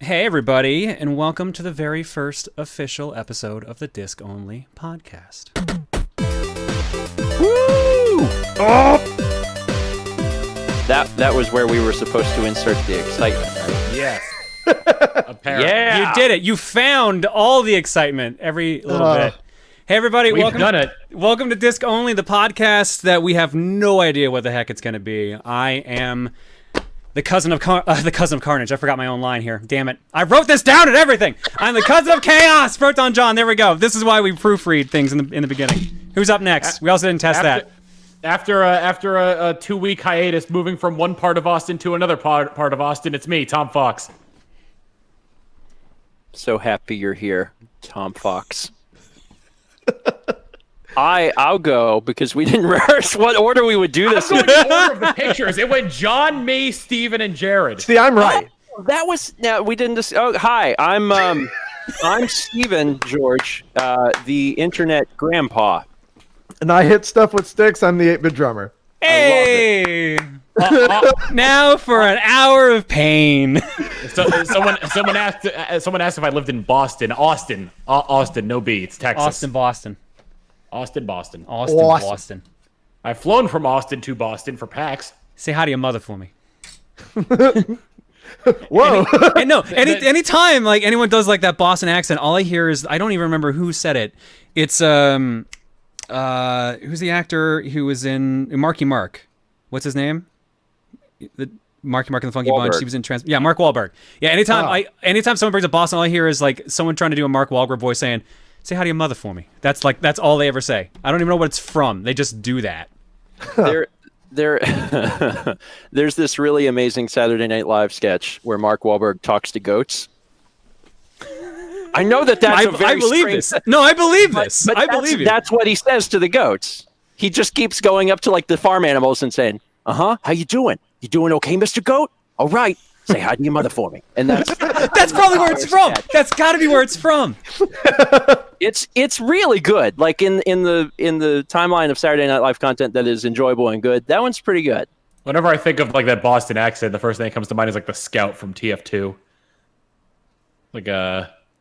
Hey, everybody, and welcome to the very first official episode of the Disc Only podcast. Woo! Oh! That was where we were supposed to insert the excitement, right? Yes. Apparently. Yeah. You did it. You found all the excitement, every little bit. Hey, everybody, We've done it. Welcome to Disc Only, the podcast that we have no idea what the heck it's going to be. I am the cousin of Carnage. I forgot my own line here. Damn it. I wrote this down and everything. I'm the cousin of Chaos, Proton John. There we go. This is why we proofread things in the beginning. Who's up next? We also didn't test that. After a 2-week hiatus, moving from one part of Austin to another part of Austin, it's me, Tom Fox. So happy you're here, Tom Fox. I'll go because we didn't rehearse what order we would do this I'm in. going in order of the pictures. It went John, me, Steven, and Jared. See, I'm right. Oh, that was we didn't just. Oh, hi, I'm Steven George, the internet grandpa. And I hit stuff with sticks. I'm the 8-bit drummer. Hey! Now for an hour of pain. Someone asked if I lived in Boston. Austin, no B. It's Texas. Austin, Boston. Boston. Boston. I've flown from Austin to Boston for PAX. Say hi to your mother for me. Whoa. Anytime like anyone does like that Boston accent, all I hear is I don't even remember who said it. It's who's the actor who was in Marky Mark? What's his name? The Marky Mark and the Funky Bunch. He was in Mark Wahlberg. Yeah, anytime someone brings up Boston, all I hear is like someone trying to do a Mark Wahlberg voice saying, "Say hi to your mother for me." That's all they ever say. I don't even know what it's from. They just do that. There's this really amazing Saturday Night Live sketch where Mark Wahlberg talks to goats. I know that's I believe this. No, I believe this. But I believe you. That's what he says to the goats. He just keeps going up to like the farm animals and saying, "Uh-huh, how you doing? You doing okay, Mr. Goat? All right. Say hi to your mother for me." And that's probably where it's from. That's got to be where it's from. It's really good. Like in the timeline of Saturday Night Live content that is enjoyable and good, that one's pretty good. Whenever I think of like that Boston accent, the first thing that comes to mind is like the Scout from TF2. Like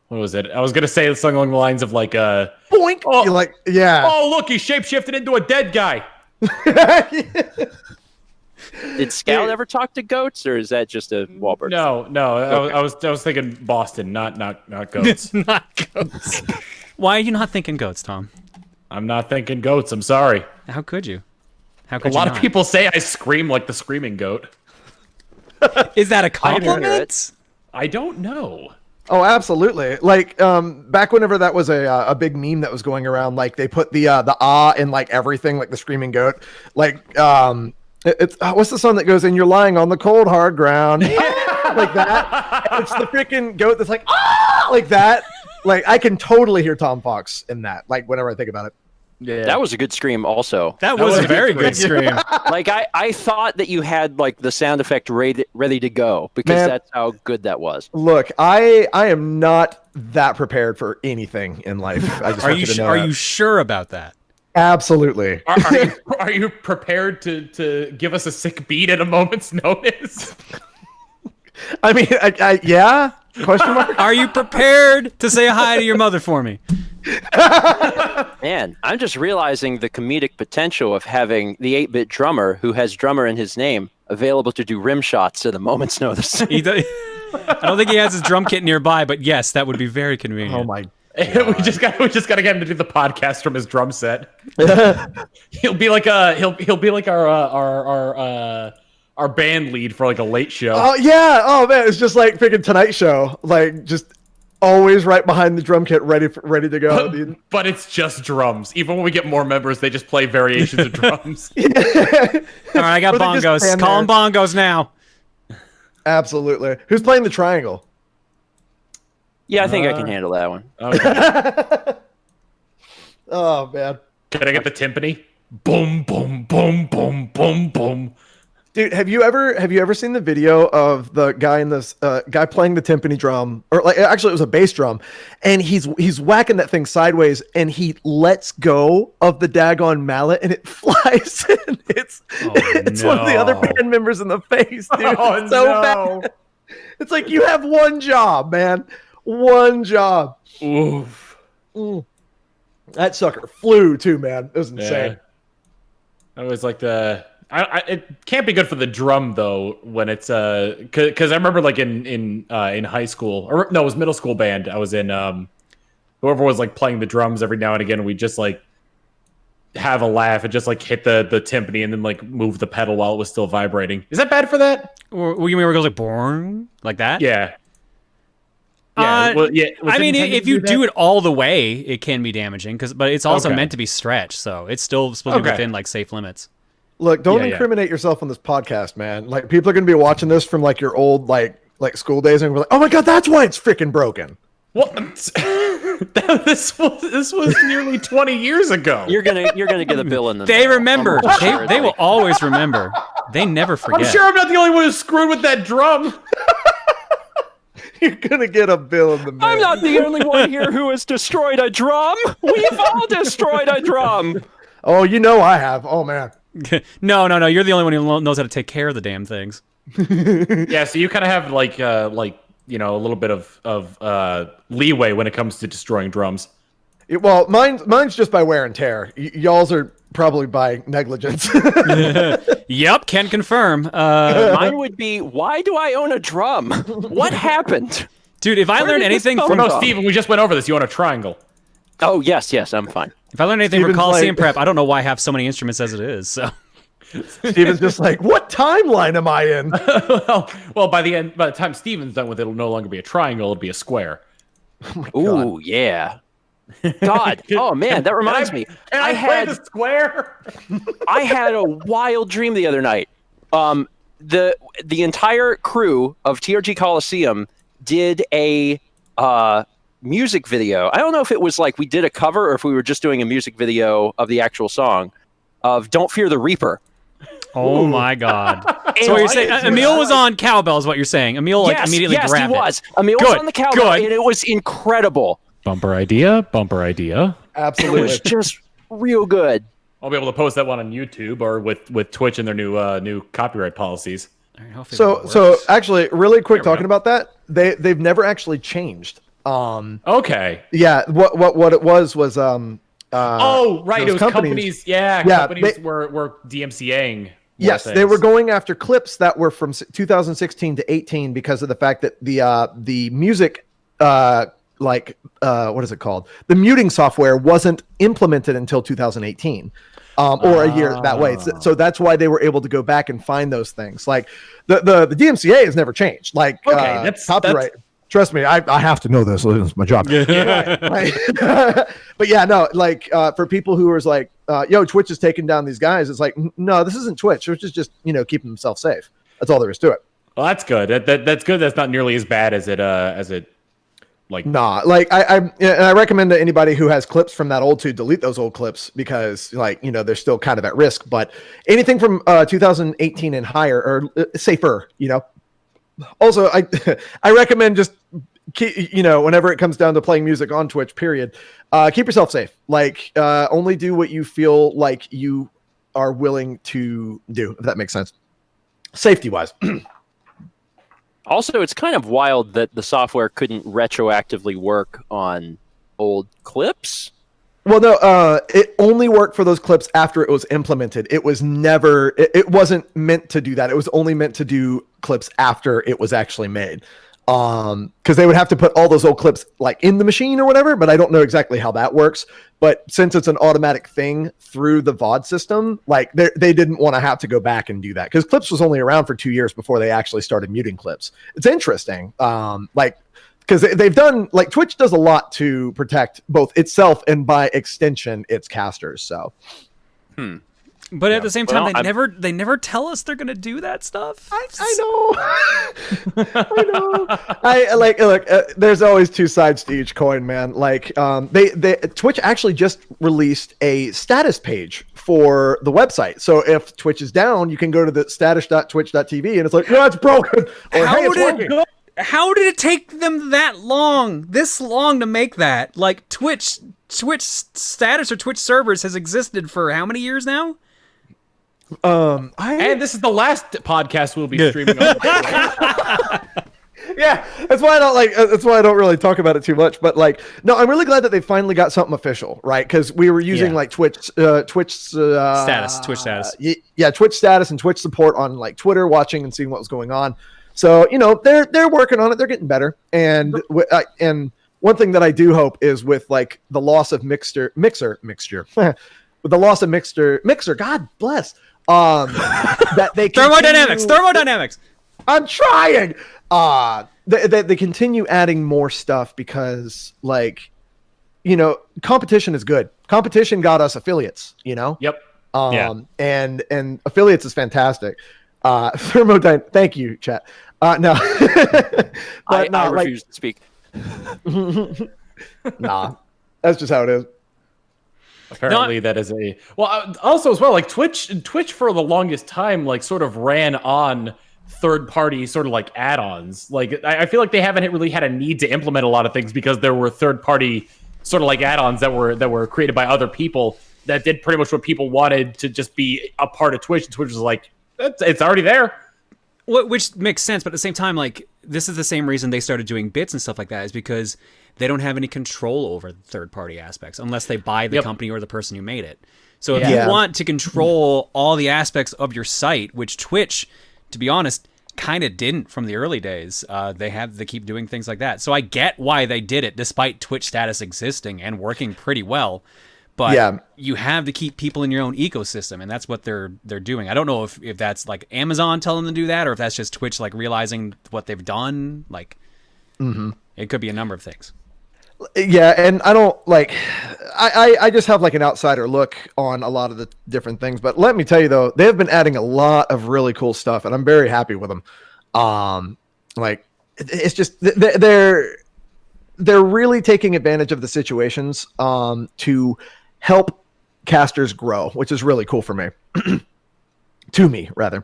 what was it? I was gonna say something along the lines of like Boink. Oh, You're like, yeah. Oh, look, he shapeshifted into a dead guy. Did Scout ever talk to goats, or is that just a Wahlberg? No. Okay. I was thinking Boston, not goats. Not goats. Why are you not thinking goats, Tom? I'm not thinking goats. I'm sorry. How could you? How A could lot you of people say I scream like the screaming goat. Is that a I hear compliment? it. I don't know. Oh, absolutely. Like, back whenever that was a big meme that was going around, like they put the ah in like everything, like the screaming goat. Like, it's what's the song that goes in? You're lying on the cold hard ground, like that. And it's the freaking goat that's like ah, like that. Like I can totally hear Tom Fox in that. Like whenever I think about it. Yeah. That was a good scream also. That was a very good scream. Like I thought that you had like the sound effect ready to go because Man. that's how good that was. Look, I am not that prepared for anything in life. I just Are want you you to know are that. you sure about that? Absolutely. Are you prepared to give us a sick beat at a moment's notice? I mean, I yeah? Question mark? Are you prepared to say hi to your mother for me? Man, I'm just realizing the comedic potential of having the 8-bit drummer who has drummer in his name available to do rim shots at a moment's notice. I don't think he has his drum kit nearby, but yes, that would be very convenient. Oh my. we just got to get him to do the podcast from his drum set. He'll be like our band lead for like a late show. Oh yeah. Oh man, it's just like freaking Tonight Show. Like just always right behind the drum kit, ready to go. Dude. But it's just drums. Even when we get more members, they just play variations of drums. All right, I got Or they just bongos. stand Call them there. bongos now. Absolutely. Who's playing the triangle? Yeah, I think I can handle that one. Okay. Oh man. Can I get the timpani? Boom, boom, boom, boom, boom, boom. Dude, have you ever seen the video of the guy in this guy playing the timpani drum, or like actually it was a bass drum, and he's whacking that thing sideways, and he lets go of the daggone mallet, and it flies, and it's one of the other band members in the face, dude. Oh, It's so no. bad. It's like you have one job, man. One job. Oof. That sucker flew too, man. It was insane. I was like it can't be good for the drum though when it's because I remember like in high school or no, it was middle school band. I was in whoever was like playing the drums every now and again. We just like have a laugh and just like hit the timpani and then like move the pedal while it was still vibrating. Is that bad for that? Or you mean where it goes like boring like that? Yeah. Well, yeah. I mean, if you do it all the way, it can be damaging but it's also meant to be stretched, so it's still supposed to be within like safe limits. Look, don't incriminate yourself on this podcast, man. Like people are going to be watching this from like your old like school days and be like, "Oh my god, that's why it's freaking broken." What? this was nearly 20 years ago. You're gonna get a bill in the They mail. remember. They will always remember. They never forget. I'm sure I'm not the only one who's screwed with that drum. You're gonna get a bill in the mail. I'm not the only one here who has destroyed a drum. We've all destroyed a drum. Oh, you know I have. Oh man. No. You're the only one who knows how to take care of the damn things. Yeah, so you kind of have like you know, a little bit of leeway when it comes to destroying drums. Well, mine's just by wear and tear. Y'all's are probably by negligence. Yep, can confirm. Mine would be, why do I own a drum? What happened? Dude, if I learned anything from No, Steven, we just went over this. You want a triangle? Oh, yes, I'm fine. If I learned anything from Steven's Coliseum like- Prep, I don't know why I have so many instruments as it is. So Steven's just like, what timeline am I in? well, by the time Steven's done with it, it'll no longer be a triangle; it'll be a square. Ooh, yeah. God, oh man, that reminds me. Can I play the square? I had a wild dream the other night. The entire crew of TRG Coliseum did a music video. I don't know if it was like we did a cover or if we were just doing a music video of the actual song of "Don't Fear the Reaper." oh my god. And So what you're saying, Emil was on cowbell is what you're saying. Emil like immediately yes, grabbed he was. it. Emil was Good, on the cowbell, good. and it was incredible. Bumper idea. It Absolutely. was just real good. I'll be able to post that one on YouTube or with Twitch and their new copyright policies. All right, hopefully that So works. actually, really quick There we talking go. about that, they've never actually changed. Okay. Yeah, what it was Oh, right. It those was companies. Yeah, Yeah, companies they- were DMCAing. more Yes, they things. were going after clips that were from 2016 to 18 because of the fact that the music what is it called? The muting software wasn't implemented until 2018. Or a year that way. So that's why they were able to go back and find those things. Like the DMCA has never changed. Like Okay, that's copyright. Trust me, I have to know this. It's my job. Right. But yeah, no, like for people who are like, yo, Twitch is taking down these guys. It's like, no, this isn't Twitch. Twitch is just, keeping themselves safe. That's all there is to it. Well, that's good. That's good. That's not nearly as bad as it like. Nah, like I recommend to anybody who has clips from that old to delete those old clips because they're still kind of at risk. But anything from 2018 and higher or safer, Also, I recommend just whenever it comes down to playing music on Twitch, period, keep yourself safe. Like only do what you feel like you are willing to do, if that makes sense. Safety wise. Also, it's kind of wild that the software couldn't retroactively work on old clips. Well, no, it only worked for those clips after it was implemented. It was never, it wasn't meant to do that. It was only meant to do clips after it was actually made. Because they would have to put all those old clips like in the machine or whatever, but I don't know exactly how that works. But since it's an automatic thing through the VOD system, like they didn't want to have to go back and do that because clips was only around for 2 years before they actually started muting clips. It's interesting. Because they've done, like, Twitch does a lot to protect both itself and by extension its casters. So, But at the same time, Well, they never tell us they're gonna do that stuff. I know, I know. I like look. There's always two sides to each coin, man. Like, Twitch actually just released a status page for the website. So if Twitch is down, you can go to the status.twitch.tv and it's like, no, it's broken. Or hey, it's working. How did it take them this long to make that? Like Twitch status or Twitch servers has existed for how many years now? And this is the last podcast we'll be streaming on. Yeah, that's why I don't like. That's why I don't really talk about it too much. But like, no, I'm really glad that they finally got something official, right? Because we were using like Twitch Status, Twitch status. Yeah, Twitch status and Twitch support on like Twitter, watching and seeing what was going on. So they're working on it. They're getting better. And one thing that I do hope is with like the loss of Mixer, with the loss of Mixer, God bless. That they thermodynamics. I'm trying. They continue adding more stuff because, like, competition is good. Competition got us affiliates. Yep. And affiliates is fantastic. Thank you, chat. No, but I refuse to speak. Nah, that's just how it is. Apparently that is also as well, like Twitch for the longest time, like sort of ran on third-party sort of like add-ons. Like I feel like they haven't really had a need to implement a lot of things because there were third-party sort of like add-ons that were created by other people that did pretty much what people wanted to just be a part of Twitch. And Twitch was like, it's already there. Which makes sense, but at the same time, like, this is the same reason they started doing bits and stuff like that, is because they don't have any control over the third-party aspects unless they buy the company or the person who made it. So if you want to control all the aspects of your site, which Twitch, to be honest, kind of didn't from the early days, they keep doing things like that. So I get why they did it, despite Twitch status existing and working pretty well. But you have to keep people in your own ecosystem, and that's what they're doing. I don't know if that's like Amazon telling them to do that, or if that's just Twitch like realizing what they've done. Like, it could be a number of things. Yeah, and I don't like. I just have like an outsider look on a lot of the different things. But let me tell you though, they have been adding a lot of really cool stuff, and I'm very happy with them. Like it's just they're really taking advantage of the situations to help casters grow, which is really cool for me. To me, rather.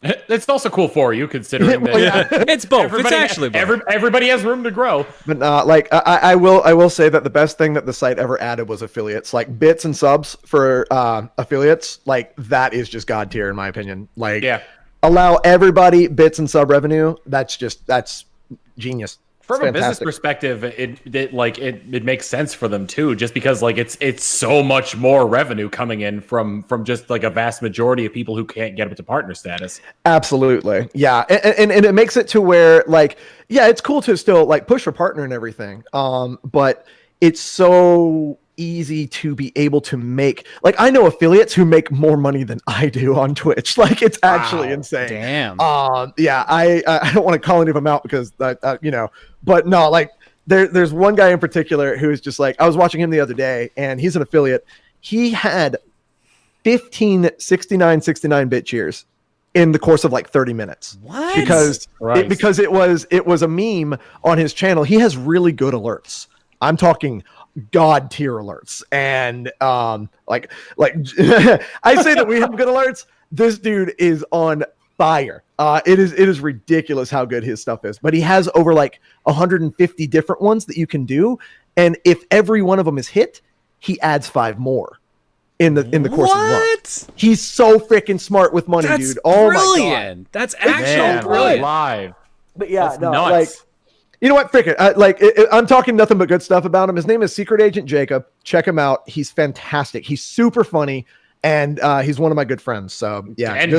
It's also cool for you, considering that it's both. It's actually both. Everybody has room to grow. But like I will say that the best thing that the site ever added was affiliates, like bits and subs for affiliates. Like that is just god tier in my opinion. Like allow everybody bits and sub revenue. That's genius. From a business perspective, it makes sense for them too, just because like it's so much more revenue coming in from just like a vast majority of people who can't get up to partner status. Absolutely, yeah, and it makes it to where like it's cool to still like push for partner and everything, but it's so easy to be able to make, like, I know affiliates who make more money than I do on Twitch. Like it's actually insane. Damn. I don't want to call any of them out because but no, like there's one guy in particular who is just like, I was watching him the other day and he's an affiliate. He had 15 69 cheers in the course of like 30 minutes. What? Because it was a meme on his channel. He has really good alerts. I'm talking god tier alerts, and like I say that we have good alerts. This dude is on fire. It is ridiculous how good his stuff is. But he has over like 150 different ones that you can do, and if every one of them is hit, he adds 5 more in the course of the month. He's so freaking smart with money, dude. Oh brilliant. My god, that's actually brilliant. Live. But yeah, that's no, nuts. like. You know what? Frick it. I'm talking nothing but good stuff about him. His name is Secret Agent Jacob. Check him out. He's fantastic. He's super funny, and he's one of my good friends. So yeah. And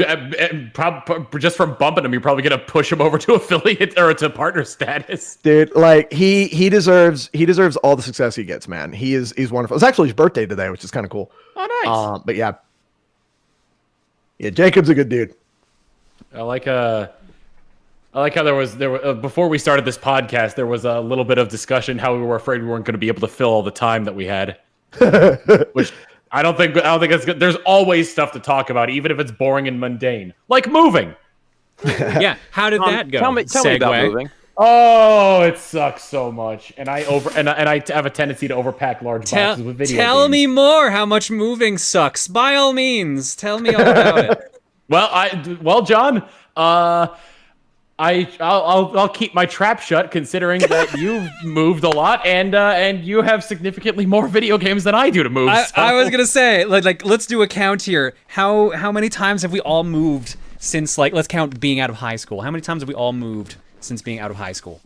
just from bumping him, you're probably gonna push him over to affiliate or to partner status, dude. Like he deserves all the success he gets, man. He's wonderful. It's actually his birthday today, which is kind of cool. Oh, nice. But yeah, Jacob's a good dude. I like how there was before we started this podcast, there was a little bit of discussion how we were afraid we weren't going to be able to fill all the time that we had, which I don't think that's good. There's always stuff to talk about, even if it's boring and mundane, like moving. Yeah, how did that go? Tell me about moving. Oh, it sucks so much, and I have a tendency to overpack large boxes with video games. Tell me more. How much moving sucks? By all means, tell me all about it. Well, John, I'll keep my trap shut, considering that you've moved a lot and you have significantly more video games than I do to move. I was gonna say, like let's do a count here. How many times have we all moved since, like, let's count being out of high school? How many times have we all moved since being out of high school?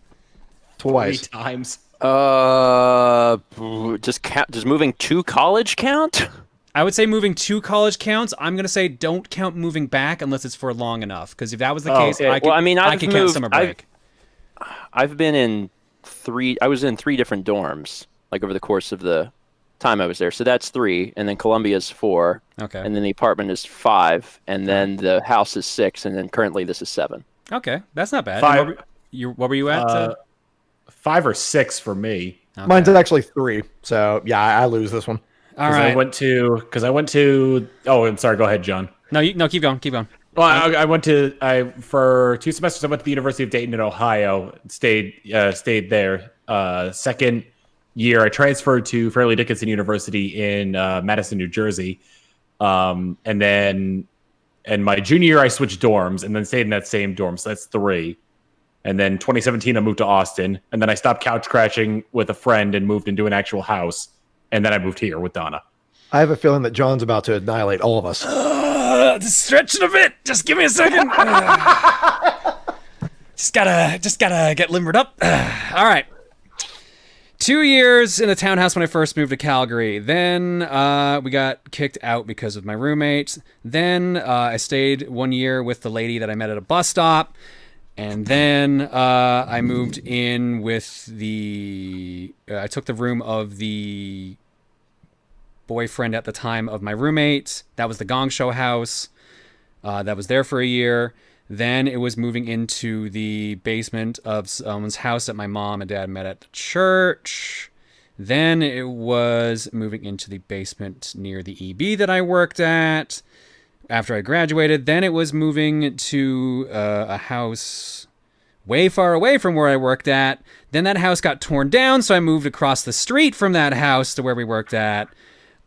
Twice. 3 times. Does moving to college count? I would say moving to college counts. I'm going to say don't count moving back unless it's for long enough. Because if that was the case, okay. I could, I could count summer break. I've been in I was in 3 different dorms, like over the course of the time I was there. So that's 3, and then Columbia's 4. Okay. And then the apartment is 5, and then the house is 6, and then currently this is 7. Okay, that's not bad. 5. What were you at? 5 or 6 for me. Okay. Mine's actually 3. So yeah, I lose this one. All right. I went to. Oh, I'm sorry. Go ahead, John. No, keep going. Keep going. Well, for 2 semesters I went to the University of Dayton in Ohio. Stayed there. Second year I transferred to Fairleigh Dickinson University in Madison, New Jersey. And my junior year I switched dorms and then stayed in that same dorm. So that's 3. And then 2017 I moved to Austin, and then I stopped couch crashing with a friend and moved into an actual house. And then I moved here with Donna. I have a feeling that John's about to annihilate all of us. Just stretching a bit. Just give me a second. Just gotta get limbered up. All right. 2 years in a townhouse when I first moved to Calgary. Then we got kicked out because of my roommate. Then I stayed 1 year with the lady that I met at a bus stop. And then I moved in with I took the room of the boyfriend at the time of my roommate. That was the Gong Show house. That was there for a year. Then it was moving into the basement of someone's house that my mom and dad met at the church. Then it was moving into the basement near the EB that I worked at after I graduated. Then it was moving to a house way far away from where I worked at. Then that house got torn down, so I moved across the street from that house to where we worked at.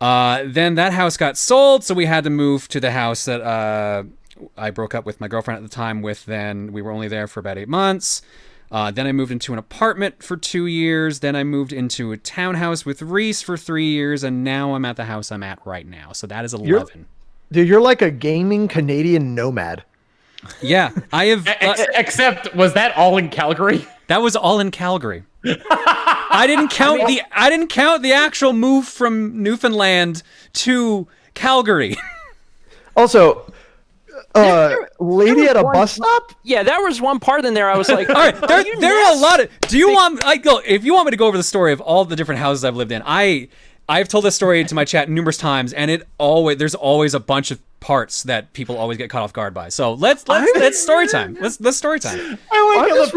Then that house got sold, so we had to move to the house that I broke up with my girlfriend at the time with. Then we were only there for about 8 months. Then I moved into an apartment for 2 years. Then I moved into a townhouse with Reese for 3 years, and now I'm at the house I'm at right now. So that is 11. Dude, you're like a gaming Canadian nomad. Yeah, I have. Except, was that all in Calgary? That was all in Calgary. I didn't count the actual move from Newfoundland to Calgary. Also, lady at a bus stop? Yeah, there was one part in there I was like, all right, there are a lot of. Do you want? If you want me to go over the story of all the different houses I've lived in, I've told this story to my chat numerous times, and there's always a bunch of parts that people always get caught off guard by. So let's story time. Let's story time. This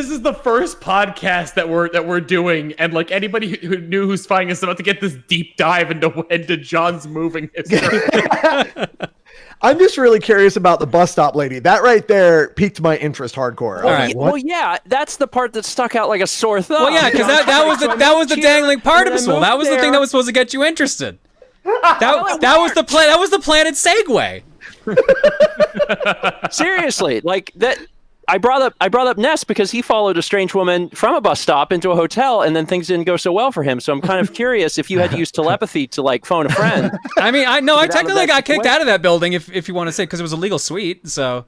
is the first podcast that we're doing, and like anybody who knew who's finding us about to get this deep dive into John's moving history. I'm just really curious about the bus stop lady. That right there piqued my interest hardcore. All right. Well, yeah, that's the part that stuck out like a sore thumb. Well, yeah, because that was the dangling participle. That was the thing that was supposed to get you interested. That was the plan. That was the planted segue. Seriously, like that. I brought up Ness because he followed a strange woman from a bus stop into a hotel, and then things didn't go so well for him. So I'm kind of curious if you had to use telepathy to like phone a friend. I mean, I technically got kicked out of that building, if you want to say, because it was a legal suite. So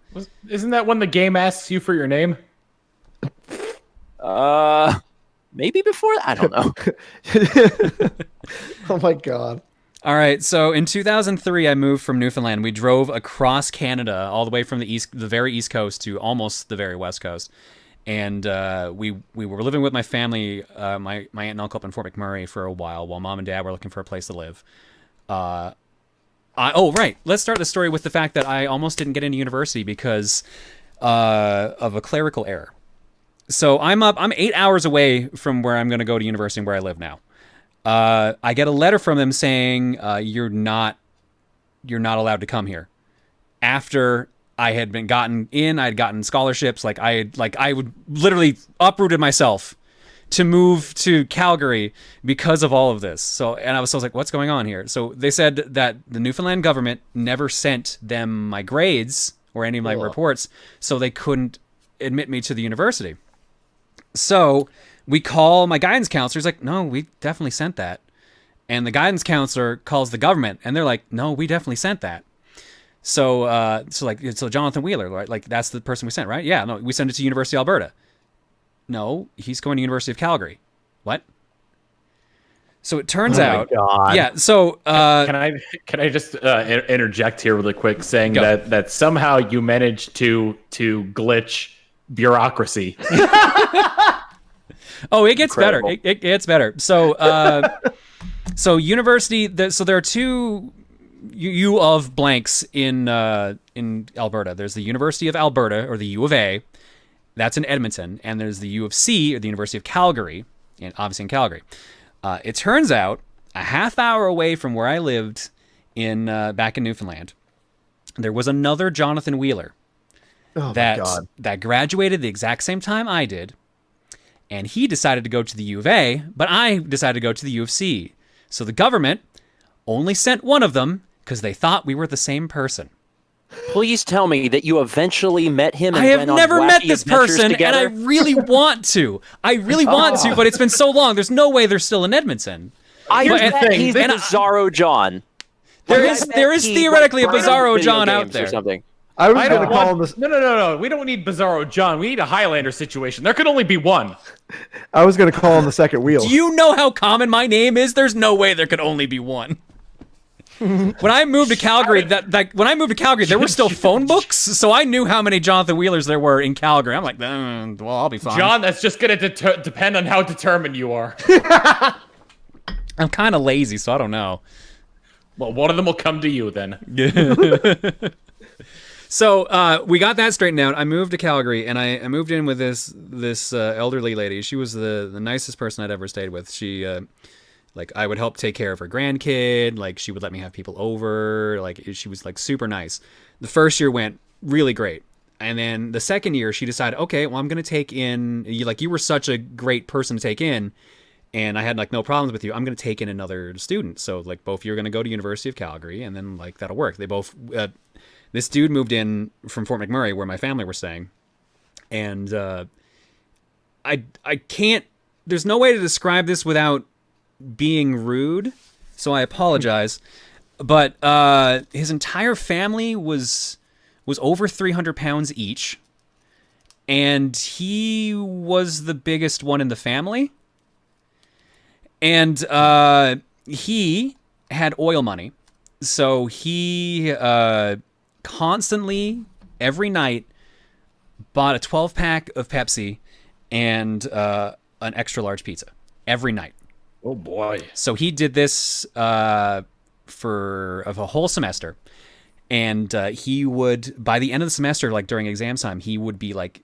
isn't that when the game asks you for your name? Maybe before that? I don't know. Oh my god. All right, so in 2003, I moved from Newfoundland. We drove across Canada, all the way from the very east coast to almost the very west coast, and we were living with my family, my aunt and uncle up in Fort McMurray for a while mom and dad were looking for a place to live. Right, let's start the story with the fact that I almost didn't get into university because of a clerical error. So I'm 8 hours away from where I'm going to go to university and where I live now. I get a letter from them saying you're not allowed to come here. After I had I'd gotten scholarships. I would literally uprooted myself to move to Calgary because of all of this. So I was like, what's going on here? So they said that the Newfoundland government never sent them my grades or any of my reports, so they couldn't admit me to the university. So we call my guidance counselor. He's like, no, we definitely sent that. And the guidance counselor calls the government, and they're like, no, we definitely sent that. So Jonathan Wheeler, right? Like that's the person we sent, right? Yeah, no, we sent it to University of Alberta. No, he's going to University of Calgary. What? So it turns out, God. yeah. So Can I just interject here really quick, saying Go. that somehow you managed to glitch bureaucracy. oh, it gets better. Incredible. It gets better. So so university. So there are two U of blanks in Alberta. There's the University of Alberta, or the U of A. That's in Edmonton, and there's the U of C, or the University of Calgary, and obviously in Calgary. It turns out a half hour away from where I lived in back in Newfoundland, there was another Jonathan Wheeler that graduated the exact same time I did, and he decided to go to the U of A, but I decided to go to the U of C. So the government only sent one of them because they thought we were the same person. Please tell me that you eventually met him. And I have went on never met wacky this adventures person, together? and I really want to. I really want to, but it's been so long. There's no way they're still in Edmonton. I Here's bet the thing, he's and Bizarro John. There I is bet there is he, theoretically a like, Bizarro video John out games there. or something. I was I going don't to call him want, this. no. We don't need Bizarro John. We need a Highlander situation. There could only be one. I was going to call him the second wheel. Do you know how common my name is? There's no way there could only be one. When I moved to Calgary, there were still phone books, so I knew how many Jonathan Wheelers there were in Calgary. I'm like, well, I'll be fine. John, that's just going to depend on how determined you are. I'm kind of lazy, so I don't know. Well, one of them will come to you then. So we got that straightened out. I moved to Calgary, and I moved in with this elderly lady. She was the nicest person I'd ever stayed with. She like I would help take care of her grandkid. Like she would let me have people over. Like she was like super nice. The first year went really great, and then the second year she decided, okay, well I'm gonna take in you were such a great person to take in, and I had like no problems with you. I'm gonna take in another student. So like both of you are gonna go to University of Calgary, and then like that'll work. They both. This dude moved in from Fort McMurray, where my family were staying, and I can't. There's no way to describe this without being rude, so I apologize. But his entire family was over 300 pounds each, and he was the biggest one in the family. And he had oil money, so he constantly every night bought a 12-pack of Pepsi and an extra large pizza every night. Oh boy! So he did this for a whole semester, and he would, by the end of the semester, like during exam time, he would be like,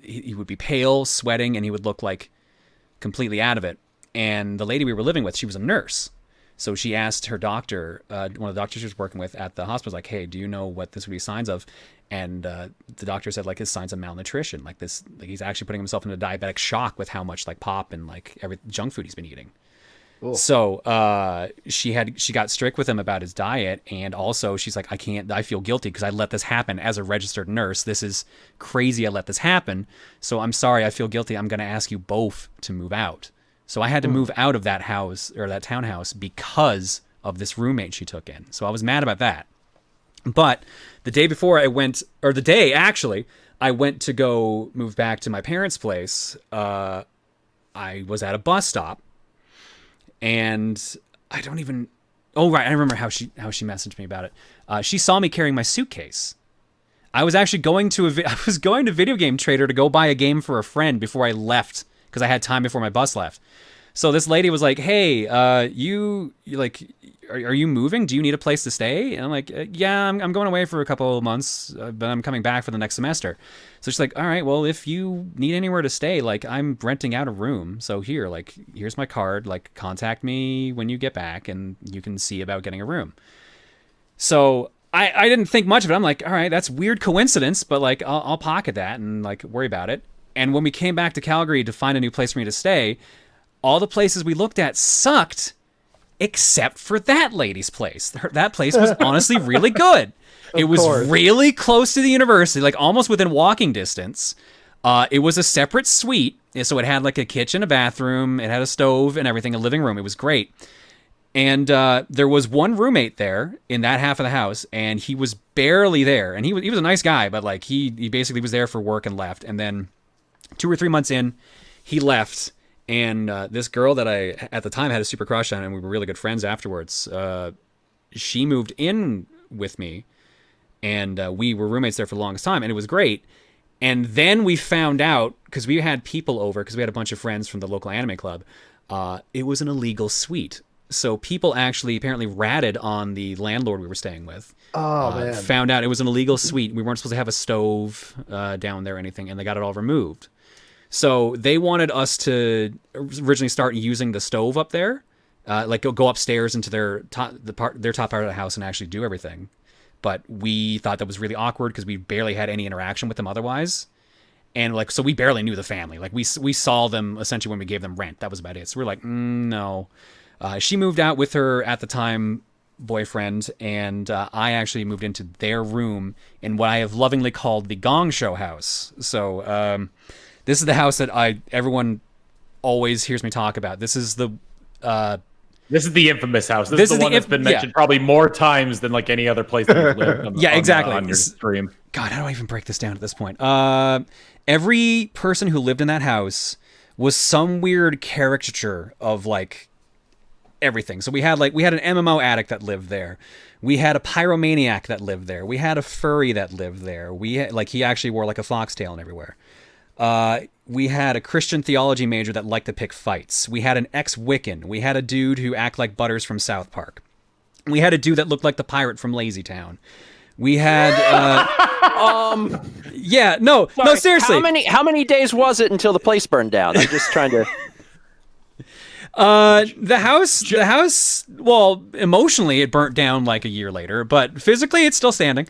he would be pale, sweating, and he would look like completely out of it. And the lady we were living with, she was a nurse, so she asked her doctor, one of the doctors she was working with at the hospital, like, "Hey, do you know what this would be signs of?" And the doctor said, like, his signs of malnutrition, like this, like he's actually putting himself into diabetic shock with how much like pop and like every junk food he's been eating. Cool. So she got strict with him about his diet, and also she's like, I feel guilty because I let this happen as a registered nurse. This is crazy. I let this happen. So I'm sorry. I feel guilty. I'm going to ask you both to move out. So I had to move out of that house, or that townhouse, because of this roommate she took in. So I was mad about that. But the day before I went, or the day actually, I went to go move back to my parents' place, I was at a bus stop, and I don't even, oh right, I remember how she messaged me about it. She saw me carrying my suitcase. I was actually going to Video Game Trader to go buy a game for a friend before I left, because I had time before my bus left. So this lady was like, "Hey, are you moving? Do you need a place to stay?" And I'm like, "Yeah, I'm going away for a couple of months, but I'm coming back for the next semester." So she's like, "All right, well, if you need anywhere to stay, like I'm renting out a room. So here's my card. Like contact me when you get back, and you can see about getting a room." So I didn't think much of it. I'm like, "All right, that's weird coincidence, but like I'll pocket that and like worry about it." And when we came back to Calgary to find a new place for me to stay, all the places we looked at sucked, except for that lady's place. That place was honestly really good. It was really close to the university, like almost within walking distance. It was a separate suite, so it had like a kitchen, a bathroom, it had a stove and everything, a living room. It was great. And there was one roommate there in that half of the house, and he was barely there. And he was a nice guy, but like he basically was there for work and left. And then 2 or 3 months in, he left. And this girl that I at the time had a super crush on, and we were really good friends afterwards. She moved in with me, and we were roommates there for the longest time, and it was great. And then we found out, because we had people over, because we had a bunch of friends from the local anime club, it was an illegal suite. So people actually apparently ratted on the landlord we were staying with. Oh, man. Found out it was an illegal suite. We weren't supposed to have a stove down there or anything, and they got it all removed. So they wanted us to originally start using the stove up there, like go upstairs into their top part of the house and actually do everything. But we thought that was really awkward because we barely had any interaction with them otherwise. And like, so we barely knew the family. Like we saw them essentially when we gave them rent. That was about it. So we're like, no. She moved out with her at the time boyfriend, and I actually moved into their room in what I have lovingly called the Gong Show house. So this is the house that everyone always hears me talk about. This is the infamous house. This is the one that's been mentioned probably more times than like any other place that you've lived. Exactly. On your stream. God, how do I even break this down at this point? Every person who lived in that house was some weird caricature of like everything. So we had an MMO addict that lived there. We had a pyromaniac that lived there. We had a furry that lived there. He actually wore like a foxtail and everywhere. We had a Christian theology major that liked to pick fights. We had an ex-Wiccan. We had a dude who acted like Butters from South Park. We had a dude that looked like the pirate from Lazy Town. We had no, seriously. How many days was it until the place burned down? I'm just trying to. The house, well, emotionally it burnt down like a year later, but physically it's still standing.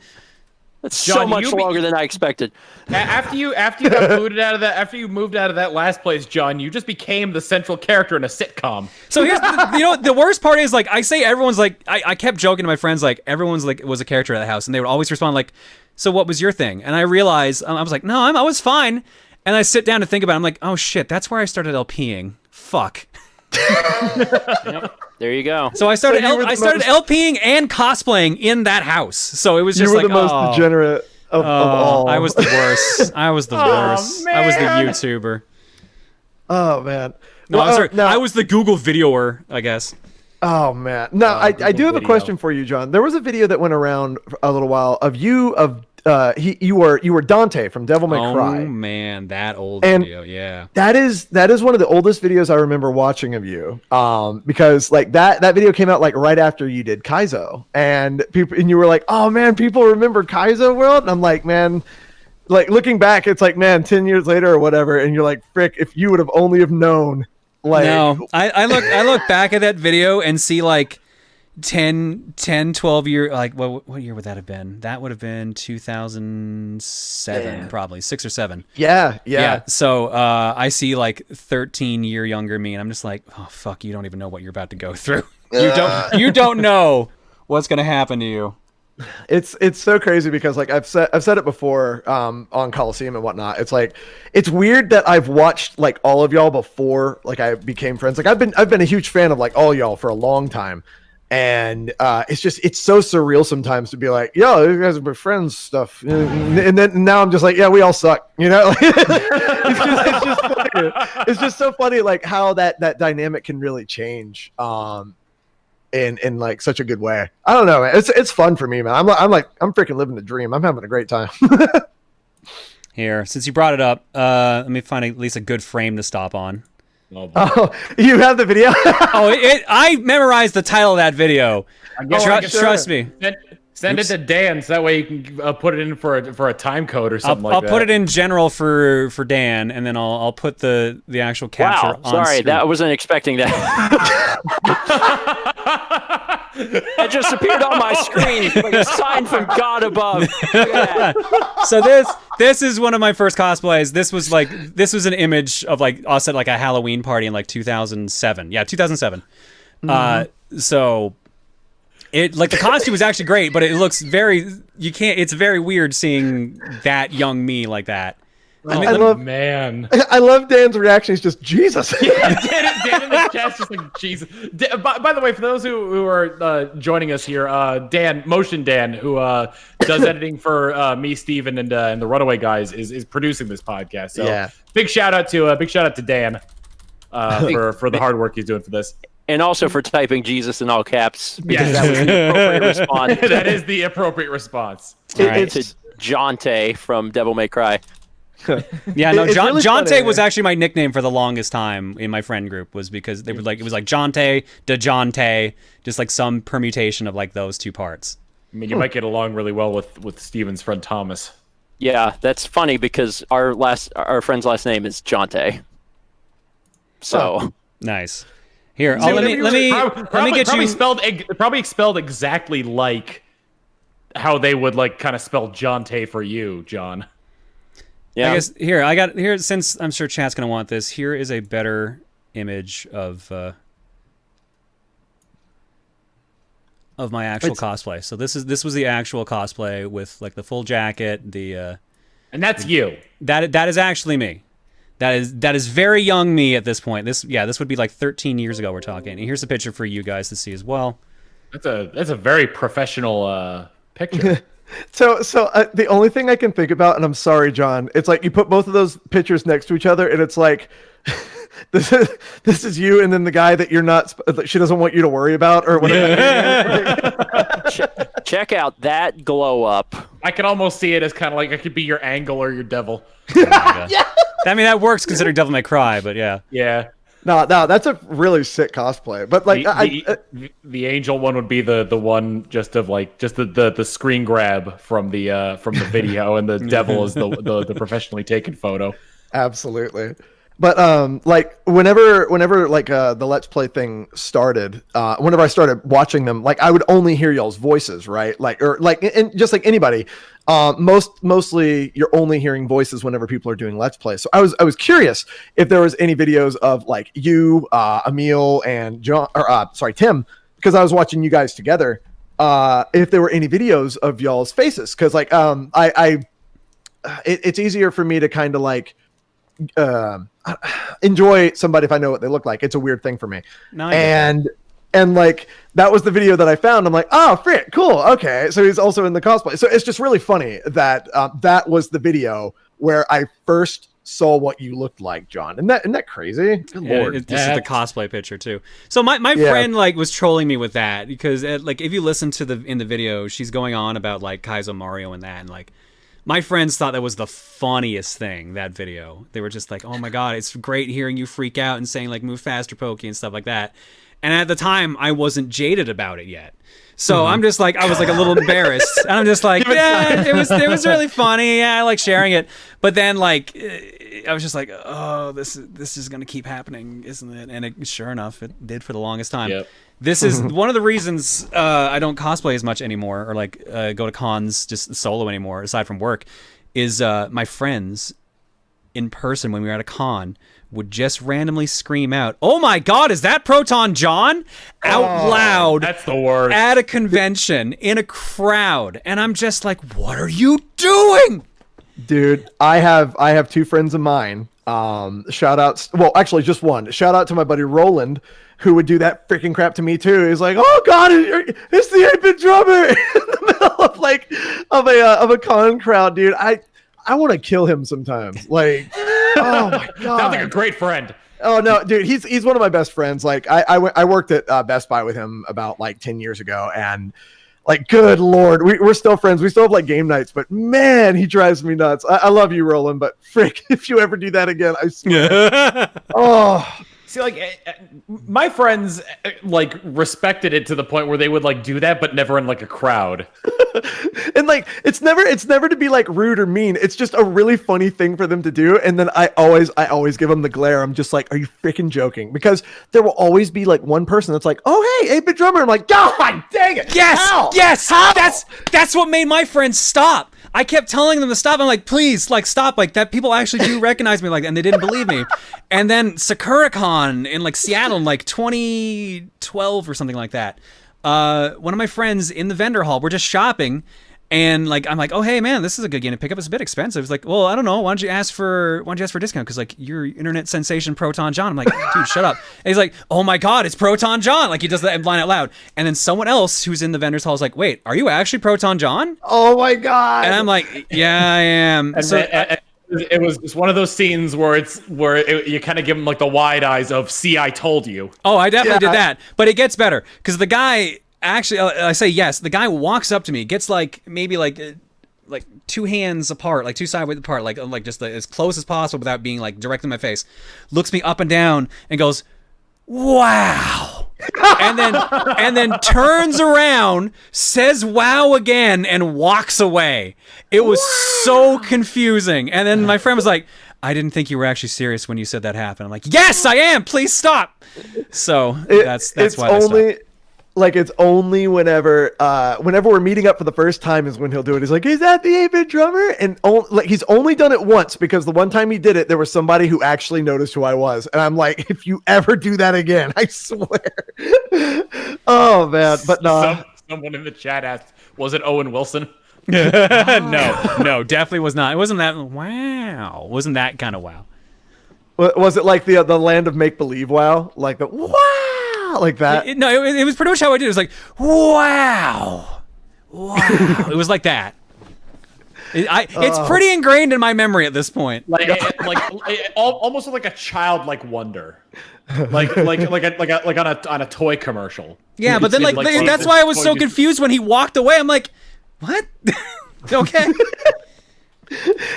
That's John, so much longer than I expected. After you got booted out of that, after you moved out of that last place, John, you just became the central character in a sitcom. So here's the worst part is, like, I say everyone's like, I kept joking to my friends, like, everyone's like was a character at the house, and they would always respond like, so what was your thing? And I realized, I was like, no, I was fine. And I sit down to think about it. I'm like, oh shit, that's where I started LPing. Fuck. Yep, there you go. So I started LPing and cosplaying in that house. So it was just the most degenerate of all. I was the worst. I was the worst. Man. I was the YouTuber. Oh man. No, I'm sorry. I was the Google videoer, I guess. Oh man. No, I do have a question for you, John. There was a video that went around a little while of you you were Dante from Devil May Cry. Oh man, that old video, yeah. That is one of the oldest videos I remember watching of you. Because like that video came out like right after you did Kaizo, and you were like, oh man, people remember Kaizo World, and I'm like, man, like looking back, it's like, man, 10 years later or whatever, and you're like, frick, if you would have only have known. Like, no, I look back at that video and see like 10, 12 year, like what year would that have been? That would have been 2007, probably 6 or 7. Yeah. So I see like 13-year younger me, and I'm just like, oh fuck, you don't even know what you're about to go through. You don't know what's gonna happen to you. It's so crazy because like I've said it before on Coliseum and whatnot. It's like it's weird that I've watched like all of y'all before like I became friends. Like I've been a huge fan of like all y'all for a long time, and it's so surreal sometimes to be like, yo, you guys are my friends stuff, and then now I'm just like, yeah, we all suck, you know. It's just so funny like how that dynamic can really change. In like such a good way. I don't know, man. It's fun for me, man. I'm freaking living the dream. I'm having a great time. Here, since you brought it up, let me find at least a good frame to stop on. Oh, you have the video? I memorized the title of that video. Trust me. Send it to Dan so that way you can put it in for a time code or something like that. I'll put it in general for Dan, and then I'll put the actual capture on sorry, screen. that wasn't expecting that. It just appeared on my screen like a sign from God above. Yeah. So this is one of my first cosplays. This was an image of like us at like a Halloween party in like 2007. Yeah, 2007. So it like the costume was actually great, but it looks it's very weird seeing that young me like that. I love man. I love Dan's reaction. He's just Jesus. Dan in the chat's just like Jesus. By the way, for those who are joining us here, Motion Dan, who does editing for me, Steven, and the Runaway guys, is producing this podcast. So Yeah. big shout out to Dan for the hard work he's doing for this. And also for typing Jesus in all caps, because Yes. that was the appropriate response That is the appropriate response. to Jonte from Devil May Cry. Yeah, no, It's really Jonte funny. was actually my nickname for the longest time in my friend group, was because they would like, it was like Jonte, DeJonte, just like some permutation of like those two parts. I mean, you might get along really well with Steven's friend Thomas. Yeah, that's funny because our friend's last name is Jonte. So Nice. Here, See, let me get probably you. probably spelled exactly like how they would like kind of spell Jonte for you, John. yeah, I guess here since I'm sure chat's gonna want this. Here is a better image of my actual cosplay. So this was the actual cosplay with like the full jacket. And that's you. That is actually me. That is very young me at this point. This would be like 13 years ago we're talking. And here's a picture for you guys to see as well. That's a very professional picture. So the only thing I can think about, and I'm sorry, John, it's like you put both of those pictures next to each other, and it's like this is you, and then the guy that you're not, she doesn't want you to worry about, or whatever. check out that glow up. I could almost see it as kind of like I could be your angel or your devil. Yeah. I mean, that works considering Devil May Cry, but yeah. Yeah. No, that's a really sick cosplay. But like, The angel one would be the one just the screen grab from the video, and the devil is the professionally taken photo. absolutely. But like whenever like the Let's Play thing started, whenever I started watching them, like I would only hear y'all's voices, right? Like and just like anybody, mostly you're only hearing voices whenever people are doing Let's Play. So I was curious if there was any videos of like you, Emil, and John, or Tim, because I was watching you guys together. If there were any videos of y'all's faces, because like it's easier for me to kind of like enjoy somebody if I know what they look like. It's a weird thing for me. No, I get And like that was the video that I found. I'm like, oh, frick, cool, okay. So he's also in the cosplay. So it's just really funny that that was the video where I first saw what you looked like, John. Isn't that crazy? Good Lord. This is the cosplay picture too. So my friend like was trolling me with that because like if you listen to in the video, she's going on about like Kaizo Mario and that, and like my friends thought that was the funniest thing, that video. They were just like, oh my god, it's great hearing you freak out and saying like move faster, Pokey, and stuff like that. And at the time, I wasn't jaded about it yet. So I'm just like, I was like a little embarrassed. And I'm just like, yeah, it was really funny. Yeah, I like sharing it. But then like, I was just like, oh, this is going to keep happening, isn't it? And sure enough, it did for the longest time. Yep. This is one of the reasons I don't cosplay as much anymore, or like go to cons just solo anymore, aside from work, is my friends in person when we were at a con would just randomly scream out, "Oh my God, is that Proton John?" out loud. That's the worst. At a convention in a crowd, and I'm just like, "What are you doing?" Dude, I have two friends of mine. Shout outs. Well, actually, just one. Shout out to my buddy Roland, who would do that freaking crap to me too. He's like, "Oh God, it's the 8-bit drummer!" in the middle of like of a con crowd, dude. I want to kill him sometimes. Like, oh my God, Sounds like a great friend. Oh no, dude, he's one of my best friends. Like, I worked at Best Buy with him about like 10 years ago, and like, good Lord, we're still friends. We still have like game nights, but man, he drives me nuts. I love you, Roland, but frick, if you ever do that again, I swear. Oh. See, like, my friends, like, respected it to the point where they would, like, do that, but never in, like, a crowd. And, like, it's never to be, like, rude or mean. It's just a really funny thing for them to do. And then I always give them the glare. I'm just like, are you freaking joking? Because there will always be, like, one person that's like, oh, hey, 8-bit drummer. I'm like, God dang it. Yes, How? yes, How? that's what made my friends stop. I kept telling them to stop. I'm like, please, like, stop. Like, that people actually do recognize me, like, and they didn't believe me. And then SakuraCon in, like, Seattle in, like, 2012 or something like that. One of my friends in the vendor hall, we're just shopping, And like I'm like, oh hey man, this is a good game to pick up. It's a bit expensive. It's like, well, I don't know. Why don't you ask for a discount? Because like you're internet sensation Proton John. I'm like, dude, shut up. And he's like, oh my god, it's Proton John. Like he does that line out loud. And then someone else who's in the vendor's hall is like, wait, are you actually Proton John? Oh my god. And I'm like, yeah, I am. And it was one of those scenes where you kind of give him like the wide eyes of, see, I told you. Oh, I definitely did that. But it gets better because the guy. Actually, I say yes. The guy walks up to me, gets like maybe like 2 hands apart, like 2 sideways apart, like just as close as possible without being like direct in my face. Looks me up and down and goes, "Wow," and then turns around, says "wow" again, and walks away. It was so confusing. And then my friend was like, "I didn't think you were actually serious when you said that happened." I'm like, "Yes, I am. Please stop." So that's why I stopped. Like it's only whenever we're meeting up for the first time is when he'll do it. He's like, "Is that the 8-bit drummer?" And like he's only done it once because the one time he did it, there was somebody who actually noticed who I was, and I'm like, if you ever do that again, I swear. Oh man, but no. Someone in the chat asked, "Was it Owen Wilson?" No, definitely was not. It wasn't that. Wow, wasn't that kind of wow? Was it like the land of make believe? Wow, like the wow. Like that? It was pretty much how I did. It was like, wow. It was like that. It's pretty ingrained in my memory at this point. Almost like a childlike wonder, like on a toy commercial. Yeah, but then that's why I was so confused when he walked away. I'm like, what? Okay.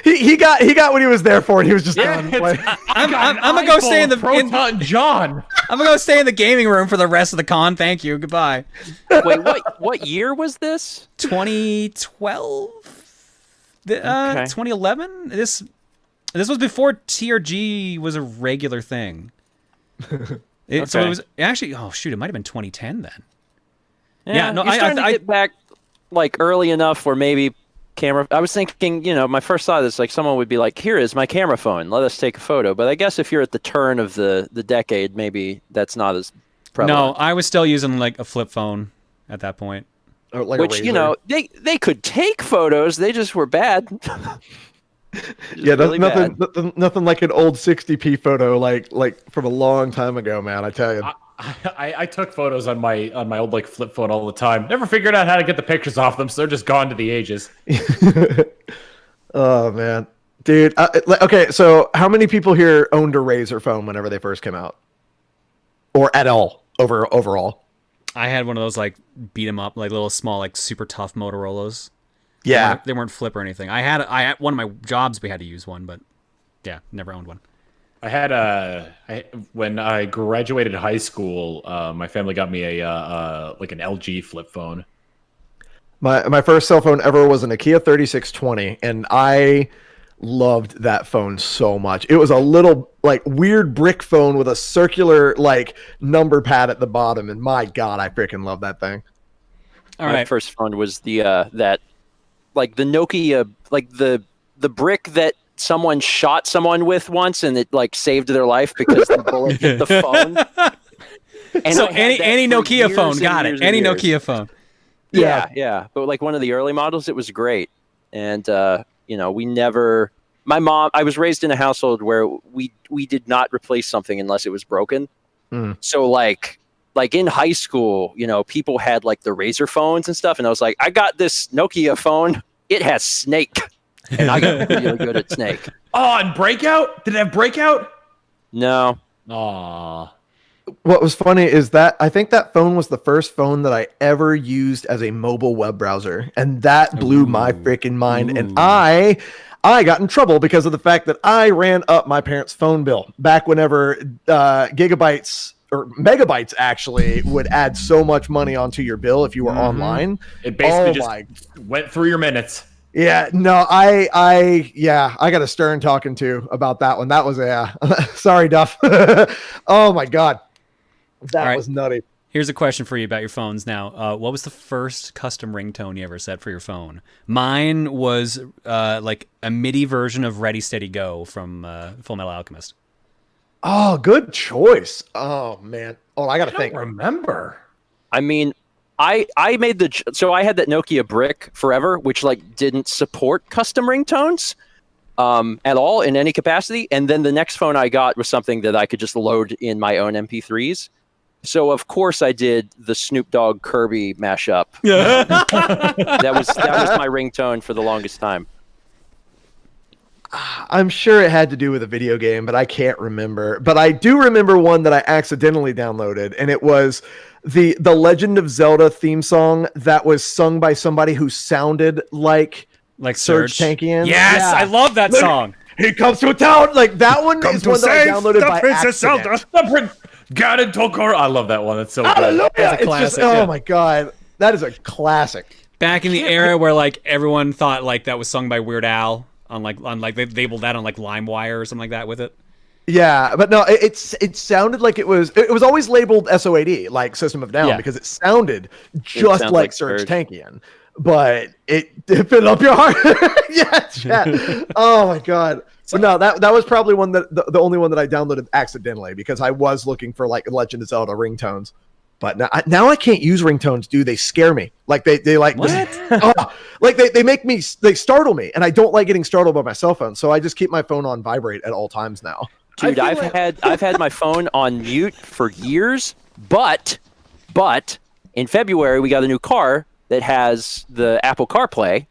He got what he was there for, and he was just done. I'm gonna go stay in the Proton John. I'm gonna go stay in the gaming room for the rest of the con. Thank you. Goodbye. Wait, what year was this? 2012. 2011. This was before TRG was a regular thing. So it was actually. Oh shoot! It might have been 2010 then. Yeah. No, you're starting to get back like early enough where maybe. Camera. I was thinking, my first thought is like someone would be like, "Here is my camera phone. Let us take a photo." But I guess if you're at the turn of the decade, maybe that's not as prevalent. No, I was still using like a flip phone at that point. Or like which they could take photos. They just were bad. Yeah, really nothing like an old 60p photo like from a long time ago, man. I tell you. I took photos on my old like flip phone all the time. Never figured out how to get the pictures off them, so they're just gone to the ages. Oh man, dude. Okay, so how many people here owned a Razr phone whenever they first came out, or at all overall? I had one of those like beat 'em up, like little small, like super tough Motorola's. Yeah, they weren't flip or anything. I had one of my jobs. We had to use one, but yeah, never owned one. I had when I graduated high school, my family got me a like an LG flip phone. My first cell phone ever was a Nokia 3620, and I loved that phone so much. It was a little like weird brick phone with a circular like number pad at the bottom, and my god, I freaking love that thing. All right, my first phone was the that like the Nokia, like the brick that someone shot someone with once, and it like saved their life because the bullet hit the phone. And so any Nokia phone, got it. Any Nokia phone. Yeah. But like one of the early models, it was great. And we never. My mom. I was raised in a household where we did not replace something unless it was broken. So like in high school, people had like the Razr phones and stuff, and I was like, I got this Nokia phone. It has Snake. And I got really good at Snake. Oh, and Breakout? Did it have Breakout? No. Aww. What was funny is that I think that phone was the first phone that I ever used as a mobile web browser, and that blew my freaking mind. And I got in trouble because of the fact that I ran up my parents' phone bill back whenever gigabytes or megabytes actually would add so much money onto your bill if you were online. It basically went through your minutes. Yeah, no, I got a stern talking to about that one. That was sorry, Duff. Oh my god, that was nutty. Here's a question for you about your phones now. What was the first custom ringtone you ever set for your phone? Mine was like a MIDI version of Ready Steady Go from Full Metal Alchemist. Oh, good choice. Oh man. Oh, I gotta think. Remember. I mean, I made so I had that Nokia brick forever, which like didn't support custom ringtones at all in any capacity. And then the next phone I got was something that I could just load in my own MP3s. So of course I did the Snoop Dogg Kirby mashup. Yeah. That was my ringtone for the longest time. I'm sure it had to do with a video game, but I can't remember. But I do remember one that I accidentally downloaded, and it was the Legend of Zelda theme song that was sung by somebody who sounded like Serge Tankian. Yes, Yeah. I love that song. He comes to a town like that one is one that I downloaded by accident. God in Tokoro. I love that one. That's so Hallelujah! good. That's a It's classic, just, oh yeah. my god, that is a classic. Back in the era where like everyone thought like that was sung by Weird Al on like they labeled that on like LimeWire or something like that with it. Yeah, but no, it sounded like it was always labeled SOAD, like System of a Down, Yeah. because it sounded just sounds like like Serge Serge. Tankian. But it filled up your heart. Yeah, chat. Oh my god. So no, that was probably one that the only one that I downloaded accidentally because I was looking for like Legend of Zelda ringtones. But now I can't use ringtones, dude. They scare me. Like they like What? like they startle me, and I don't like getting startled by my cell phone. So I just keep my phone on vibrate at all times now. Dude, I've had my phone on mute for years, but in February we got a new car that has the Apple CarPlay.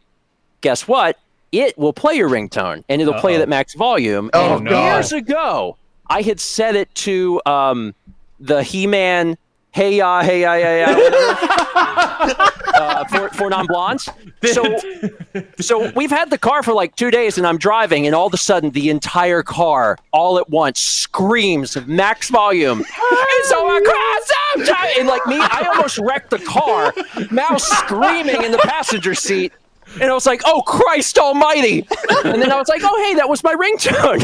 Guess what? It will play your ringtone, and it'll play it at max volume. Oh, and no. years ago, I had set it to the He-Man Hey Ya Hey Ya Ya Ya for non-blondes. So we've had the car for like 2 days, and I'm driving, and all of a sudden, the entire car, all at once, screams max volume. It's so aggressive! And like me, I almost wrecked the car. Mouse screaming in the passenger seat. And I was like, "Oh Christ Almighty!" And then I was like, "Oh hey, that was my ringtone."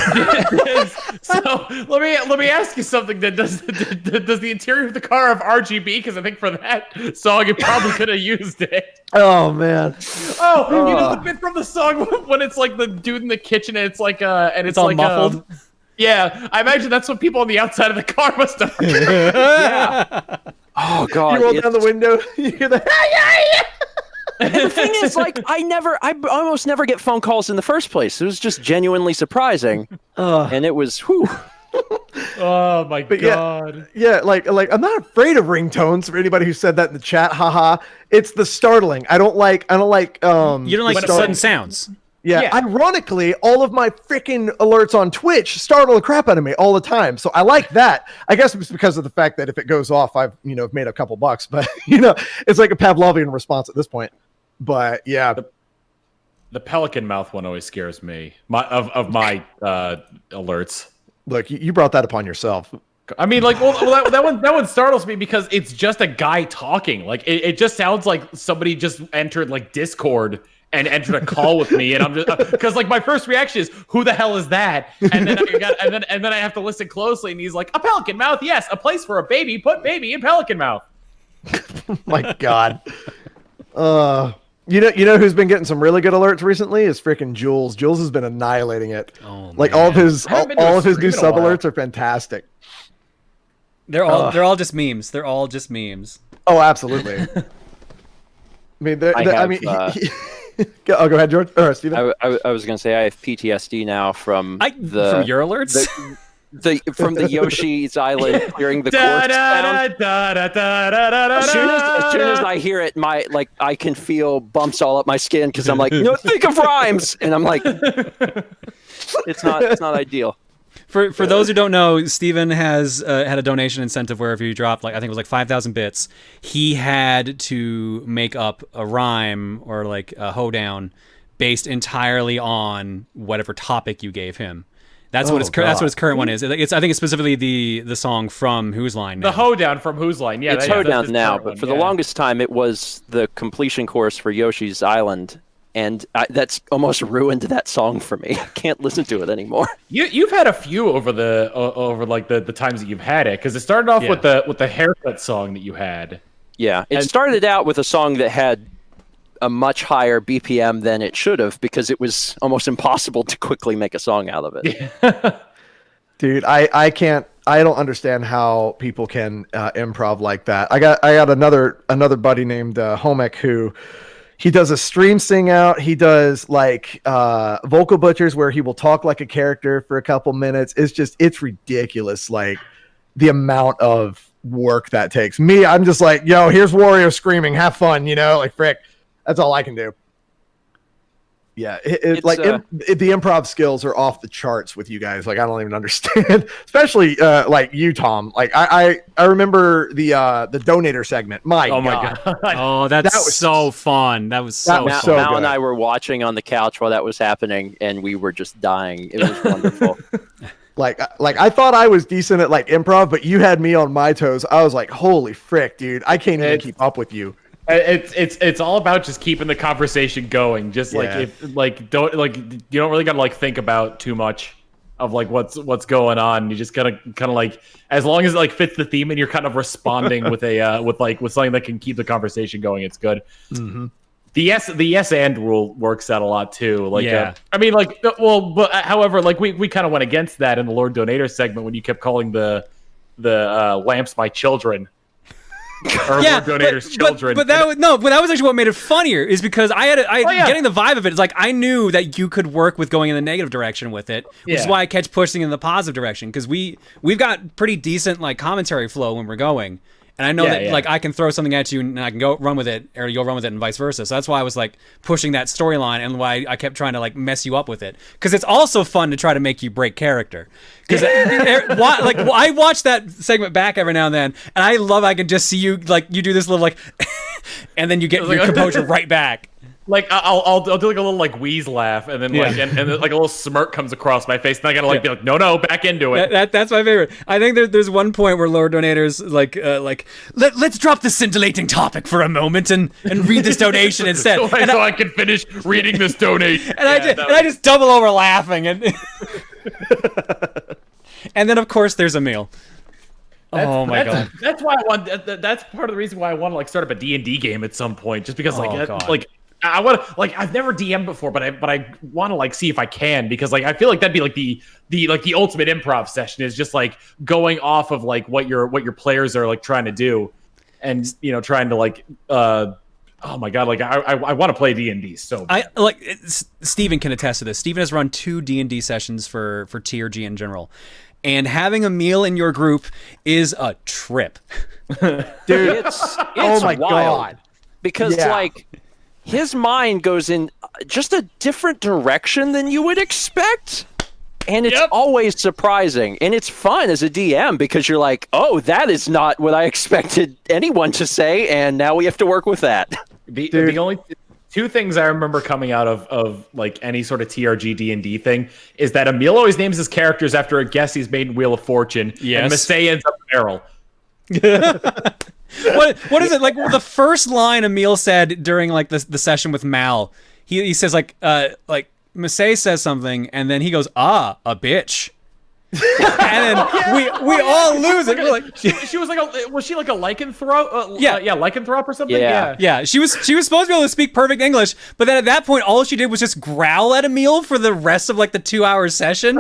So let me ask you something. That does the interior of the car have RGB? Because I think for that song, you probably could have used it. Oh man. Oh, you know the bit from the song when it's like the dude in the kitchen and it's like It's all like muffled. Yeah, I imagine that's what people on the outside of the car must have. Yeah. Oh God. You roll down the window, you hear the And the thing is, like, I almost never get phone calls in the first place. It was just genuinely surprising, and it was, whew. Oh my But god. Yeah, like I'm not afraid of ringtones. For anybody who said that in the chat, haha. It's the startling. I don't like You don't like the sudden sounds. Yeah, ironically, all of my freaking alerts on Twitch startle the crap out of me all the time. So I like that. I guess it's because of the fact that if it goes off, I've made a couple bucks. But it's like a Pavlovian response at this point. But yeah, The pelican mouth one always scares me. My alerts. look, you brought that upon yourself. I mean, like, well that one startles me because it's just a guy talking. Like, it just sounds like somebody just entered like Discord and entered a call with me, and I'm just because like my first reaction is, who the hell is that? And then and then I have to listen closely, and he's like, a pelican mouth, yes, a place for a baby. Put baby in pelican mouth. My God. You know who's been getting some really good alerts recently is freaking Jules. Jules has been annihilating it. Oh, like man. all of his haven't been to all a of his stream new in a sub while. alerts are fantastic. They're all just memes. They're all just memes. Oh, absolutely. I mean, go ahead, George or Steven. I was gonna say I have PTSD now from From your alerts. from the Yoshi's Island clearing the courts sound. As soon as I hear it, I can feel bumps all up my skin because I'm like, no, think of rhymes, and I'm like, it's not ideal. For those who don't know, Steven has had a donation incentive where if you dropped I think it was 5,000 bits, he had to make up a rhyme or like a hoedown based entirely on whatever topic you gave him. That's what his current one is. I think it's specifically the song from Whose Line Now. The hoedown from Whose Line? Yeah, It's that's hoedown his now, current but one, for the longest time, it was the completion course for Yoshi's Island. And that's almost ruined that song for me. I can't listen to it anymore. You've had a few over the times that you've had it, because it started off with the haircut song that you had. Yeah, it started out with a song that had a much higher BPM than it should have, because it was almost impossible to quickly make a song out of it. Dude, I can't I don't understand how people can improv like that. I got another buddy named Homek who he does a stream sing out. He does like vocal butchers where he will talk like a character for a couple minutes. It's ridiculous. Like the amount of work that takes. Me, I'm just like, yo, here's Wario screaming, have fun, like frick. That's all I can do. Yeah, the improv skills are off the charts with you guys. Like I don't even understand, especially like you, Tom. Like I remember the donator segment. My God. Oh, that was so fun. That was so Mal, fun. Mal and I were watching on the couch while that was happening, and we were just dying. It was wonderful. Like I thought I was decent at like improv, but you had me on my toes. I was like, holy frick, dude! I can't even keep up with you. It's all about just keeping the conversation going. Just like if like you don't really gotta like think about too much of like what's going on. You just gotta kind of like, as long as it like fits the theme and you're kind of responding with a with something that can keep the conversation going. It's good. Mm-hmm. The yes and rule works out a lot too. Like however, like we kind of went against that in the Lord Donator segment when you kept calling the lamps my children. Or Lord Donator's children. But that was actually what made it funnier, is because getting the vibe of it is like I knew that you could work with going in the negative direction with it, which is why I kept pushing in the positive direction, because we've got pretty decent like commentary flow when we're going. And I know that like I can throw something at you and I can go run with it, or you'll run with it, and vice versa. So that's why I was like pushing that storyline, and why I kept trying to like mess you up with it, because it's also fun to try to make you break character. Because I watch that segment back every now and then, and I love I can just see you like you do this little like, and then you get your composure right back. Like I'll do like a little like wheeze laugh, and then like and like a little smirk comes across my face, and I gotta like be like no back into it. That's my favorite. I think there's one point where Lord Donator's like let's drop the scintillating topic for a moment and read this donation instead, so I can finish reading this donation. And I just double over laughing, and and then of course there's Emil. Oh my God! That's why I want. That's part of the reason why I want to like start up a D&D game at some point, just because I want to like I've never DM'd before, but I want to like see if I can, because like I feel like that'd be like the ultimate improv session, is just like going off of like what your players are like trying to do, and trying to like oh my God, like I want to play D&D so bad. Steven can attest to this. Steven has run 2 D&D sessions for TRG in general, and having Emil in your group is a trip. Dude, it's oh my wild. God, because like his mind goes in just a different direction than you would expect. And it's always surprising. And it's fun as a DM, because you're like, oh, that is not what I expected anyone to say. And now we have to work with that. The only 2 things I remember coming out of like any sort of TRG D&D thing is that Emil always names his characters after a guess he's made in Wheel of Fortune. Yes. And Massey ends up Errol. What is it like? The first line Emil said during like the session with Mal, he says like Massey says something, and then he goes, a bitch. And then we all lose it. We're like, she was like was she like a lycanthrope? Lycanthrope or something. Yeah. She was supposed to be able to speak perfect English, but then at that point, all she did was just growl at Emil for the rest of like the 2-hour session.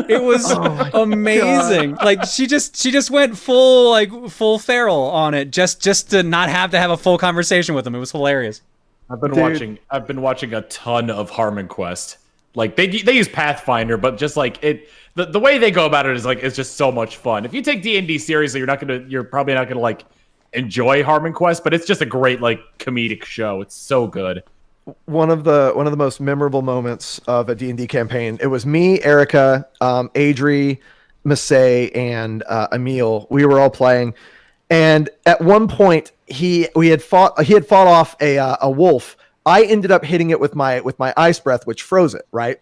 It was amazing. God. Like she just went full feral on it, just to not have to have a full conversation with him. It was hilarious. I've been watching a ton of Harmon Quest. Like they use Pathfinder, but just like it. The way they go about it is like it's just so much fun. If you take D&D seriously, you're probably not gonna like enjoy Harmon Quest, but it's just a great like comedic show. It's so good. One of the most memorable moments of a D&D campaign. It was me, Erica, Adri, Massey, and Emil. We were all playing, and at one point he had fought off a wolf. I ended up hitting it with my ice breath, which froze it, right?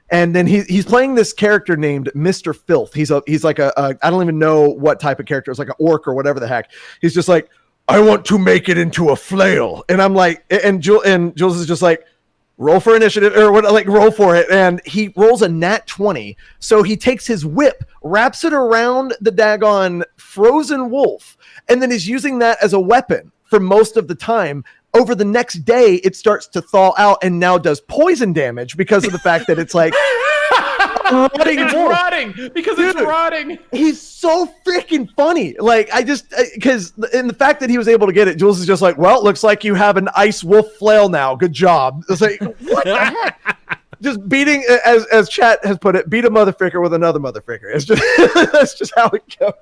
And then he's playing this character named Mr. Filth. He's like a I don't even know what type of character. It's like an orc or whatever the heck. He's just like, I want to make it into a flail. And I'm like, and Jules is just like, roll for initiative, or what, like roll for it. And he rolls a nat 20. So he takes his whip, wraps it around the daggone frozen wolf, and then he's using that as a weapon for most of the time. Over the next day, it starts to thaw out and now does poison damage because of the fact that it's like, rotting It's wolf. rotting because it's Dude. rotting. He's so freaking funny. Like, because in the fact that he was able to get it, Jules is just like, well, looks like you have an ice wolf flail now. Good job. It's like, what the heck? Just beating, as Chat has put it, beat a motherfucker with another motherfucker. It's just, that's just how it goes.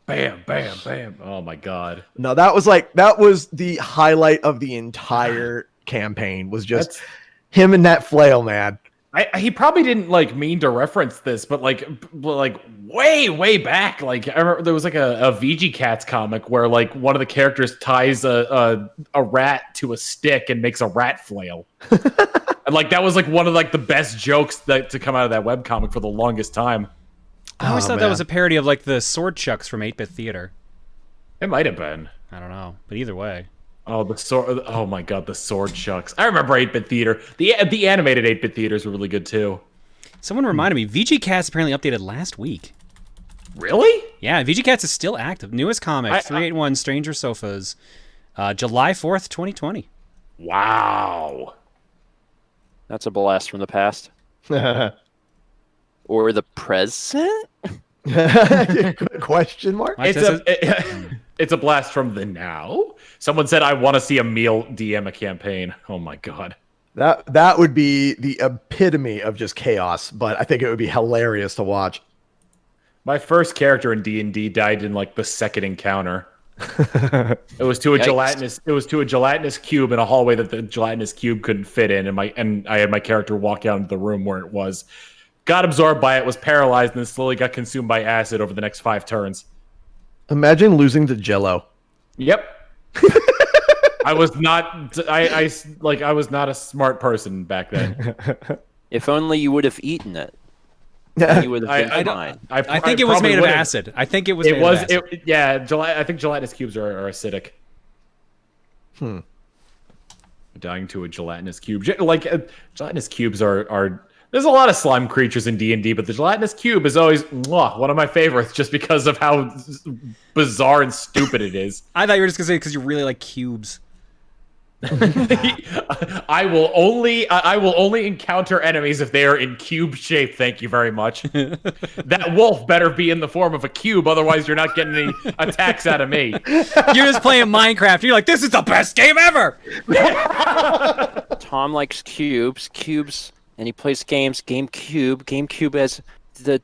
Bam, bam, bam. Oh my god. No, that was the highlight of the entire campaign, was just him and that flail, man. He probably didn't like mean to reference this, but like way back, like I remember there was like a VG Cats comic where like one of the characters ties a rat to a stick and makes a rat flail. And like that was like one of like the best jokes to come out of that webcomic for the longest time. I always thought that was a parody of like the sword chucks from 8-Bit Theater. It might have been. I don't know, but either way. Oh, the sword! Oh my god, the sword chucks! I remember 8-Bit Theater. The animated 8-Bit Theaters were really good too. Someone reminded me, VG Cats apparently updated last week. Really? Yeah, VG Cats is still active. Newest comic, 381 Stranger Sofas, July 4th, 2020. Wow. That's a blast from the past. Or the present? Question mark? It's a blast from the now. Someone said, I want to see a meal DM a campaign. Oh my god. That would be the epitome of just chaos, but I think it would be hilarious to watch. My first character in D&D died in like the second encounter. It was to a gelatinous cube in a hallway that the gelatinous cube couldn't fit in, and I had my character walk out into the room where it was. Got absorbed by it, was paralyzed, and then slowly got consumed by acid over the next 5 turns. Imagine losing to Jello. Yep. I was not. I was not a smart person back then. If only you would have eaten it. You would have been fine. I think it was made of acid. I think it was made of acid. I think gelatinous cubes are acidic. Dying to a gelatinous cube. Gelatinous cubes are. There's a lot of slime creatures in D&D, but the gelatinous cube is always one of my favorites just because of how bizarre and stupid it is. I thought you were just going to say because you really like cubes. I will only encounter enemies if they are in cube shape, thank you very much. That wolf better be in the form of a cube, otherwise you're not getting any attacks out of me. You're just playing Minecraft. You're like, this is the best game ever! Tom likes cubes, and he plays games. GameCube has the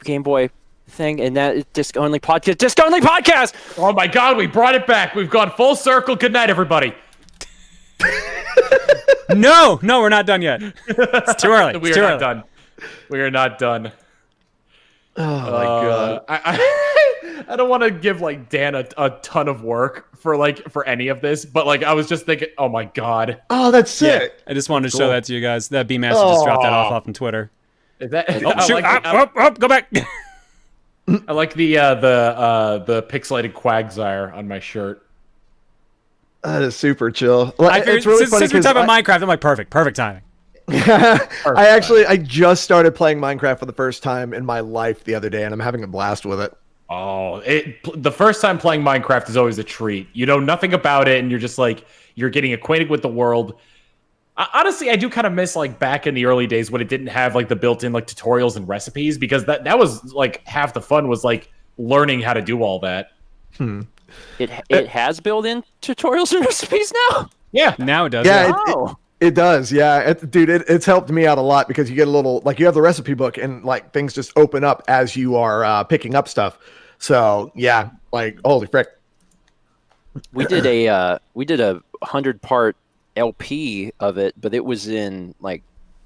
Game Boy thing, and that disc only podcast. Oh my god, we brought it back. We've gone full circle. Good night, everybody. No, we're not done yet. It's too early. We are not done. We are not done. Oh my god. I don't want to give like Dan a ton of work for any of this, but like I was just thinking, oh my god. Oh, that's sick. I just wanted to show that to you guys. That B-Master just dropped that off on Twitter. Is that, Go back. I like the pixelated Quagsire on my shirt. That is super chill. It's really funny since we're talking about Minecraft, I'm like, perfect timing. I just started playing Minecraft for the first time in my life the other day, and I'm having a blast with it. Oh, the first time playing Minecraft is always a treat. You know nothing about it, and you're just like, you're getting acquainted with the world. Honestly, I do kind of miss like back in the early days when it didn't have like the built-in like tutorials and recipes, because that was like half the fun was like learning how to do all that. It has built-in tutorials and recipes now? Yeah. Now it does. Yeah, Oh. it does. Yeah, dude, it's helped me out a lot because you get a little like you have the recipe book and like things just open up as you are picking up stuff. So yeah, like holy frick. We did a 100-part LP of it, but it was in like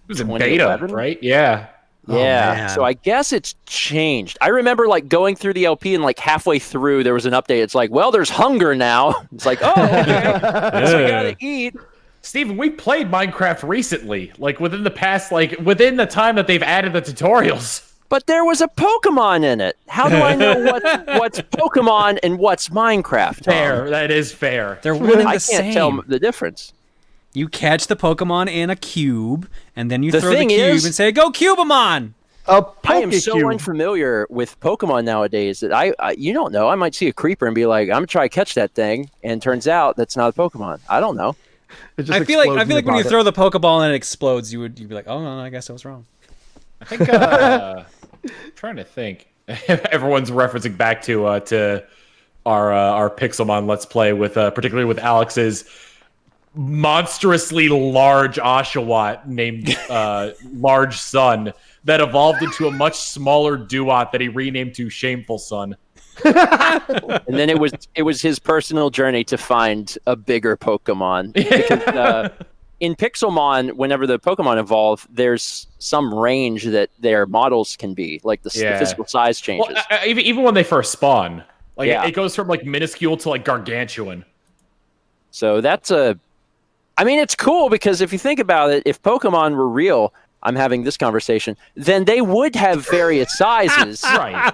It was in beta, right? Yeah. Yeah, so I guess it's changed. I remember like going through the LP and like halfway through there was an update. It's like, well, there's hunger now. It's like, oh, okay, so I gotta eat. Steven, we played Minecraft recently, like within the time that they've added the tutorials. But there was a Pokemon in it. How do I know what's Pokemon and what's Minecraft? Tom? Fair, that is fair. They're one and I the same. can't tell the difference. You catch the Pokemon in a cube, and then you The throw the thing cube is- and say, "Go Cubamon!" I am so unfamiliar with Pokemon nowadays that I you don't know. I might see a creeper and be like, I'm gonna try to catch that thing, and turns out that's not a Pokemon. I don't know. I feel like when you throw the Pokeball and it explodes, you'd be like, "Oh no, I guess I was wrong." I think trying to think. Everyone's referencing back to our Pixelmon Let's Play with particularly with Alex's monstrously large Oshawott named Large Sun that evolved into a much smaller Duat that he renamed to Shameful Sun. And then it was his personal journey to find a bigger Pokemon. Because, in Pixelmon, whenever the Pokemon evolve, there's some range that their models can be, like the physical size changes. Well, even when they first spawn, like it goes from like minuscule to like gargantuan. So I mean, it's cool because if you think about it, if Pokemon were real, I'm having this conversation, then they would have various sizes. Right.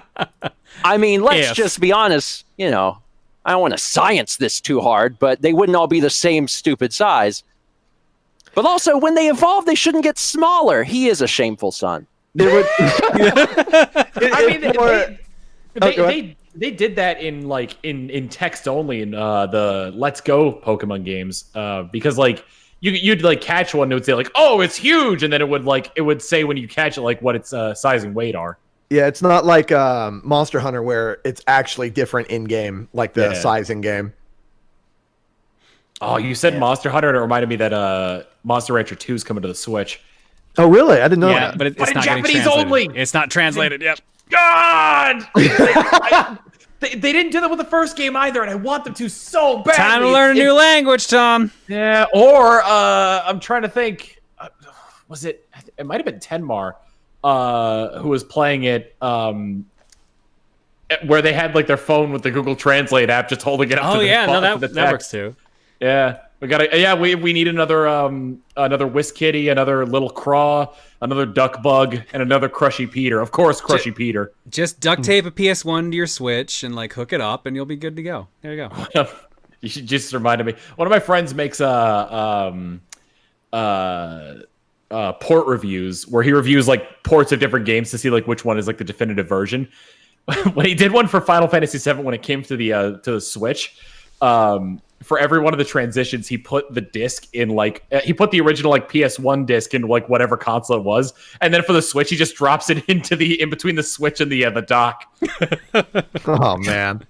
I mean, let's just be honest, I don't want to science this too hard, but they wouldn't all be the same stupid size. But also, when they evolve, they shouldn't get smaller. He is a shameful son. I mean, they did that in text only in the Let's Go Pokemon games because like you'd like catch one and it would say like, oh, it's huge, and then it would say when you catch it like what its size and weight are. Yeah, it's not like Monster Hunter where it's actually different in game, like the size in game. Oh, you said Monster Hunter, and it reminded me that Monster Rancher 2 is coming to the Switch. Oh, really? I didn't know that. But it's in not Japanese only. It's not translated. Yep. God! They didn't do that with the first game either, and I want them to so badly. Time to learn a new language, Tom. Yeah, or I'm trying to think. Was it? It might have been Tenmar who was playing it. Where they had like their phone with the Google Translate app, just holding it up. Oh to yeah, the no, the that works too. Yeah, we gotta. Yeah, we need another Whisk Kitty, another Little Craw, another Duck Bug, and another Crushy Peter. Of course, Crushy Peter. Just duct tape a PS1 to your Switch and like hook it up, and you'll be good to go. There you go. You just reminded me. One of my friends makes port reviews where he reviews like ports of different games to see like which one is like the definitive version. When he did one for Final Fantasy VII when it came to the Switch. For every one of the transitions, he put the disc in like he put the original like PS1 disc in like whatever console it was, and then for the Switch, he just drops it into in between the Switch and the dock. Oh man.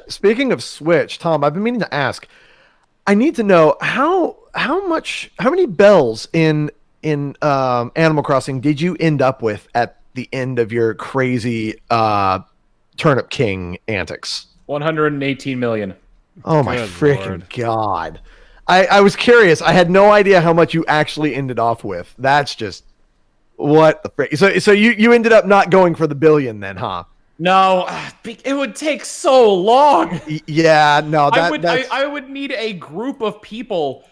Speaking of Switch, Tom, I've been meaning to ask. I need to know how many bells in Animal Crossing did you end up with at the end of your crazy Turnip King antics? 118 million. Oh my freaking God. I was curious. I had no idea how much you actually ended off with. That's just what the frick. So you ended up not going for the billion then, huh? No, it would take so long. Yeah, no, I would need a group of people.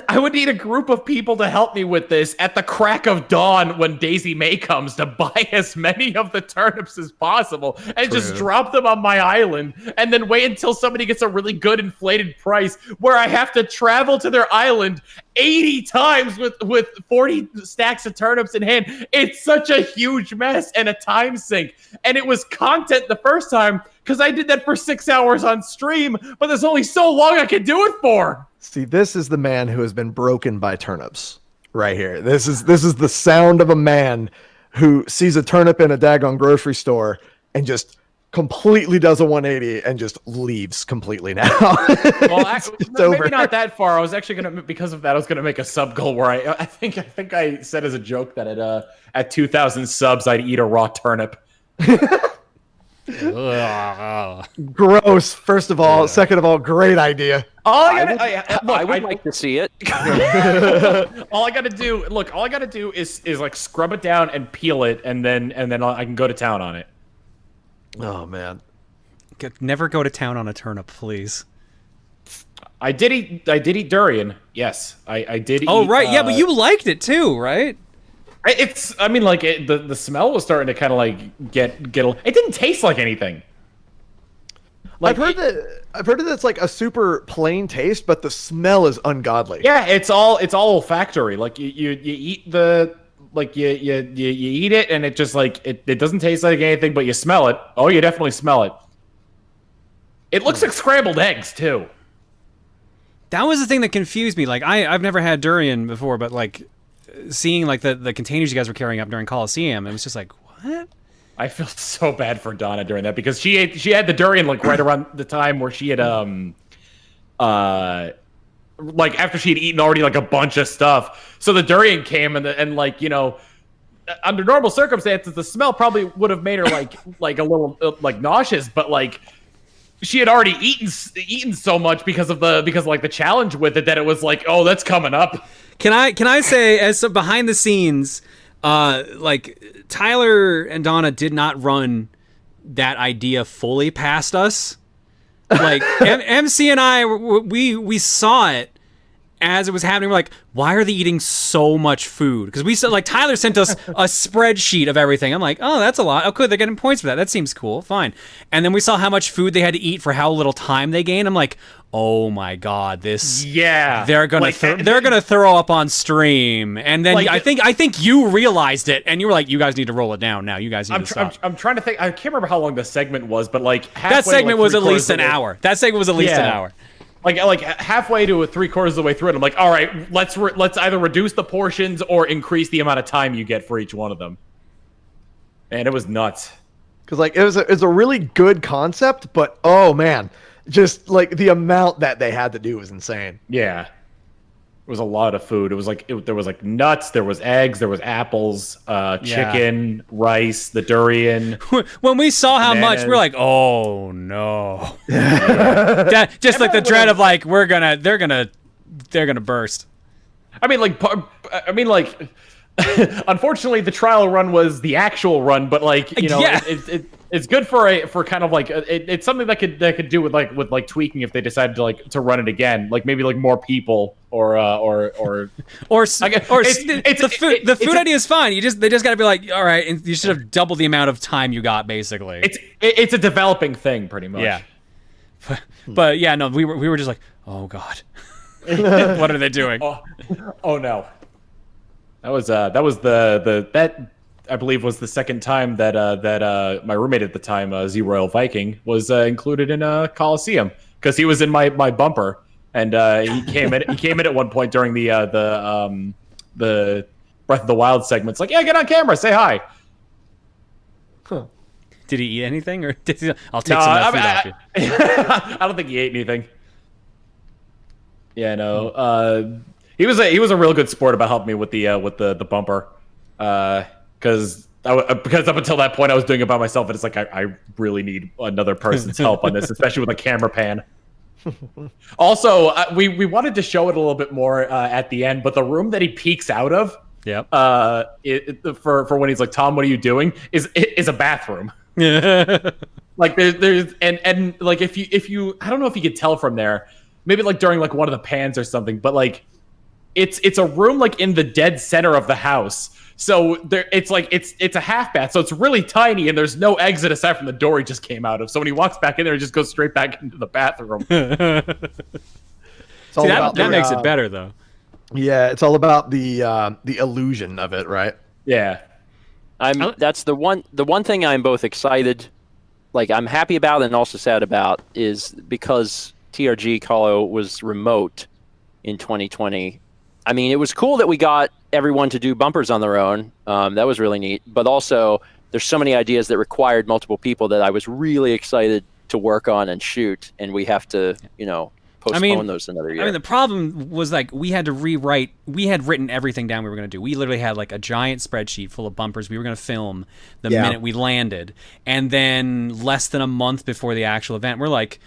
I would need a group of people to help me with this at the crack of dawn when Daisy May comes to buy as many of the turnips as possible and just drop them on my island and then wait until somebody gets a really good inflated price where I have to travel to their island 80 times with 40 stacks of turnips in hand. It's such a huge mess and a time sink. And it was content the first time because I did that for 6 hours on stream, but there's only so long I could do it for. See, this is the man who has been broken by turnips right here. This is the sound of a man who sees a turnip in a daggone grocery store and just completely does a 180 and just leaves completely now. Well, maybe not that far. I was actually gonna, because of that, I was gonna make a sub goal where I think I said as a joke that at 2,000 subs I'd eat a raw turnip. Gross. First of all, second of all, great idea. I would like to see it. All I gotta do is like scrub it down and peel it, and then I can go to town on it. Oh man, never go to town on a turnip, please. I did eat durian. Yes, I did. Oh right, yeah, but you liked it too, right? I mean, like the smell was starting to kind of like get. It didn't taste like anything. Like, I've heard that it's like a super plain taste, but the smell is ungodly. Yeah, it's all olfactory. Like you eat the you eat it and it just like it doesn't taste like anything, but you smell it. Oh, you definitely smell it. It looks like scrambled eggs too. That was the thing that confused me. Like I've never had durian before, but like seeing like the containers you guys were carrying up during Coliseum, it was just like, what? I feel so bad for Donna during that because she had the durian like right around the time where she had like after she had eaten already like a bunch of stuff. So the durian came and like, you know, under normal circumstances the smell probably would have made her like a little like nauseous, but like she had already eaten so much because like the challenge with it that it was like, oh, that's coming up. Can I say, as some behind the scenes, like Tyler and Donna did not run that idea fully past us. Like MC and I, we saw it as it was happening. We're like, why are they eating so much food? Because we saw, like, Tyler sent us a spreadsheet of everything. I'm like, oh, that's a lot. Oh, good, they're getting points for that. That seems cool. Fine. And then we saw how much food they had to eat for how little time they gained. I'm like, oh my god, this. Yeah. They're gonna like, they're gonna throw up on stream. And then like, I think you realized it, and you were like, you guys need to roll it down now. You guys need to stop. I'm trying to think. I can't remember how long the segment was, but like that segment was at least an hour. That segment was at least an hour. Like halfway to 3/4 of the way through it, I'm like, all right, let's either reduce the portions or increase the amount of time you get for each one of them. And it was nuts. Because like it was a really good concept, but oh man, just like the amount that they had to do was insane. Yeah. It was a lot of food. It was like there was like nuts, there was eggs, there was apples, chicken, rice, the durian. When we saw how much, we were like, "Oh no!" Just like the dread of like they're gonna burst. I mean, like, unfortunately, the trial run was the actual run, but like, you know, it's good for kind of like it's something that could do with like tweaking if they decided to run it again, like maybe like more people the food idea is fine. They just got to be like, all right, and you should have doubled the amount of time you got basically. It's a developing thing pretty much. Yeah. But yeah, no, we were just like, oh god, what are they doing? Oh no. That was that I believe was the second time that my roommate at the time, Z Royal Viking, was included in a Coliseum because he was in my bumper, and he came in at one point during the Breath of the Wild segments. Like, yeah, get on camera, say hi. Huh. Did he eat anything, or did he? I'll take some of that food off you. I don't think he ate anything. Yeah, no. He was a real good sport about helping me with the bumper, because up until that point I was doing it by myself, and it's like I really need another person's help on this, especially with a camera pan. Also, we wanted to show it a little bit more at the end, but the room that he peeks out of, for when he's like, Tom, what are you doing? Is a bathroom. Like there's and like if you I don't know if you could tell from there, maybe like during like one of the pans or something, but like. It's a room like in the dead center of the house. So it's a half bath, so it's really tiny, and there's no exit aside from the door he just came out of. So when he walks back in there, he just goes straight back into the bathroom. See, that makes it better though. Yeah, it's all about the illusion of it, right? Yeah. That's the one thing I'm both excited, like I'm happy about and also sad about, is because TRG Colo was remote in 2020. I mean, it was cool that we got everyone to do bumpers on their own. That was really neat. But also, there's so many ideas that required multiple people that I was really excited to work on and shoot. And we have to, postpone those another year. I mean, the problem was like we had to rewrite. We had written everything down we were going to do. We literally had like a giant spreadsheet full of bumpers we were going to film the minute we landed. And then less than a month before the actual event, we're like,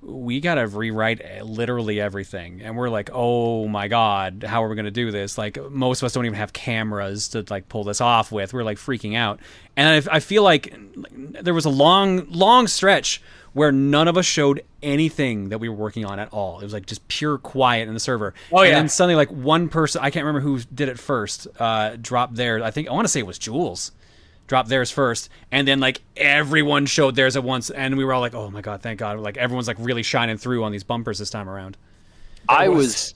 we gotta rewrite literally everything, and we're like, oh my god, how are we gonna do this? Like, most of us don't even have cameras to like pull this off with. We're like freaking out, and I feel like there was a long stretch where none of us showed anything that we were working on at all. It was like just pure quiet in the server. Oh yeah. And then suddenly, like, one person, I can't remember who did it first, dropped theirs. I want to say it was Jules. Dropped theirs first, and then like everyone showed theirs at once, and we were all like, "Oh my god, thank God!" Like everyone's like really shining through on these bumpers this time around. I was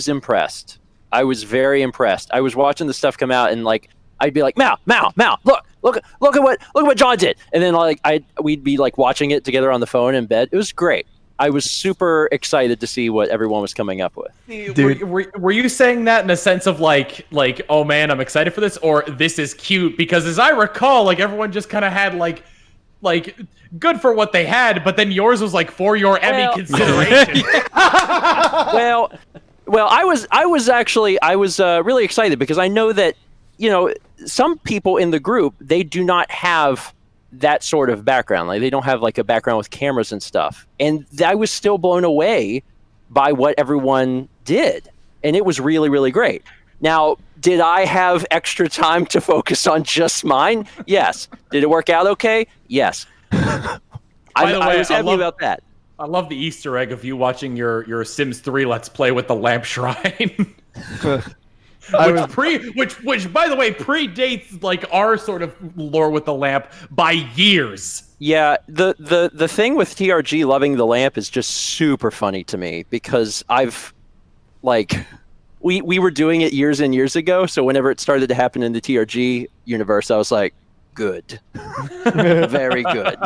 impressed. I was very impressed. I was watching the stuff come out, and like I'd be like, "Mal, look at what John did," and then like we'd be like watching it together on the phone in bed. It was great. I was super excited to see what everyone was coming up with. Dude. Were you saying that in a sense of like, oh man, I'm excited for this, or this is cute? Because as I recall, like everyone just kind of had like good for what they had, but then yours was like for your Emmy consideration. well, I was really excited because I know that, you know, some people in the group, they do not have that sort of background. Like they don't have like a background with cameras and stuff. And I was still blown away by what everyone did. And it was really, really great. Now, did I have extra time to focus on just mine? Yes. Did it work out okay? Yes. I was happy about that. I love the Easter egg of you watching your Sims 3 Let's Play with the lamp shrine. Which by the way predates like our sort of lore with the lamp by years. Yeah, the thing with TRG loving the lamp is just super funny to me because I've like we were doing it years and years ago, so whenever it started to happen in the TRG universe, I was like, good. Very good.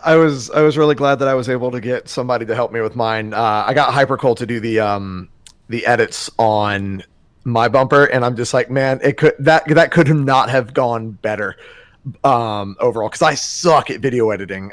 I was really glad that I was able to get somebody to help me with mine. I got Hypercoal to do the edits on my bumper, and I'm just like, man, that could not have gone better overall, because I suck at video editing,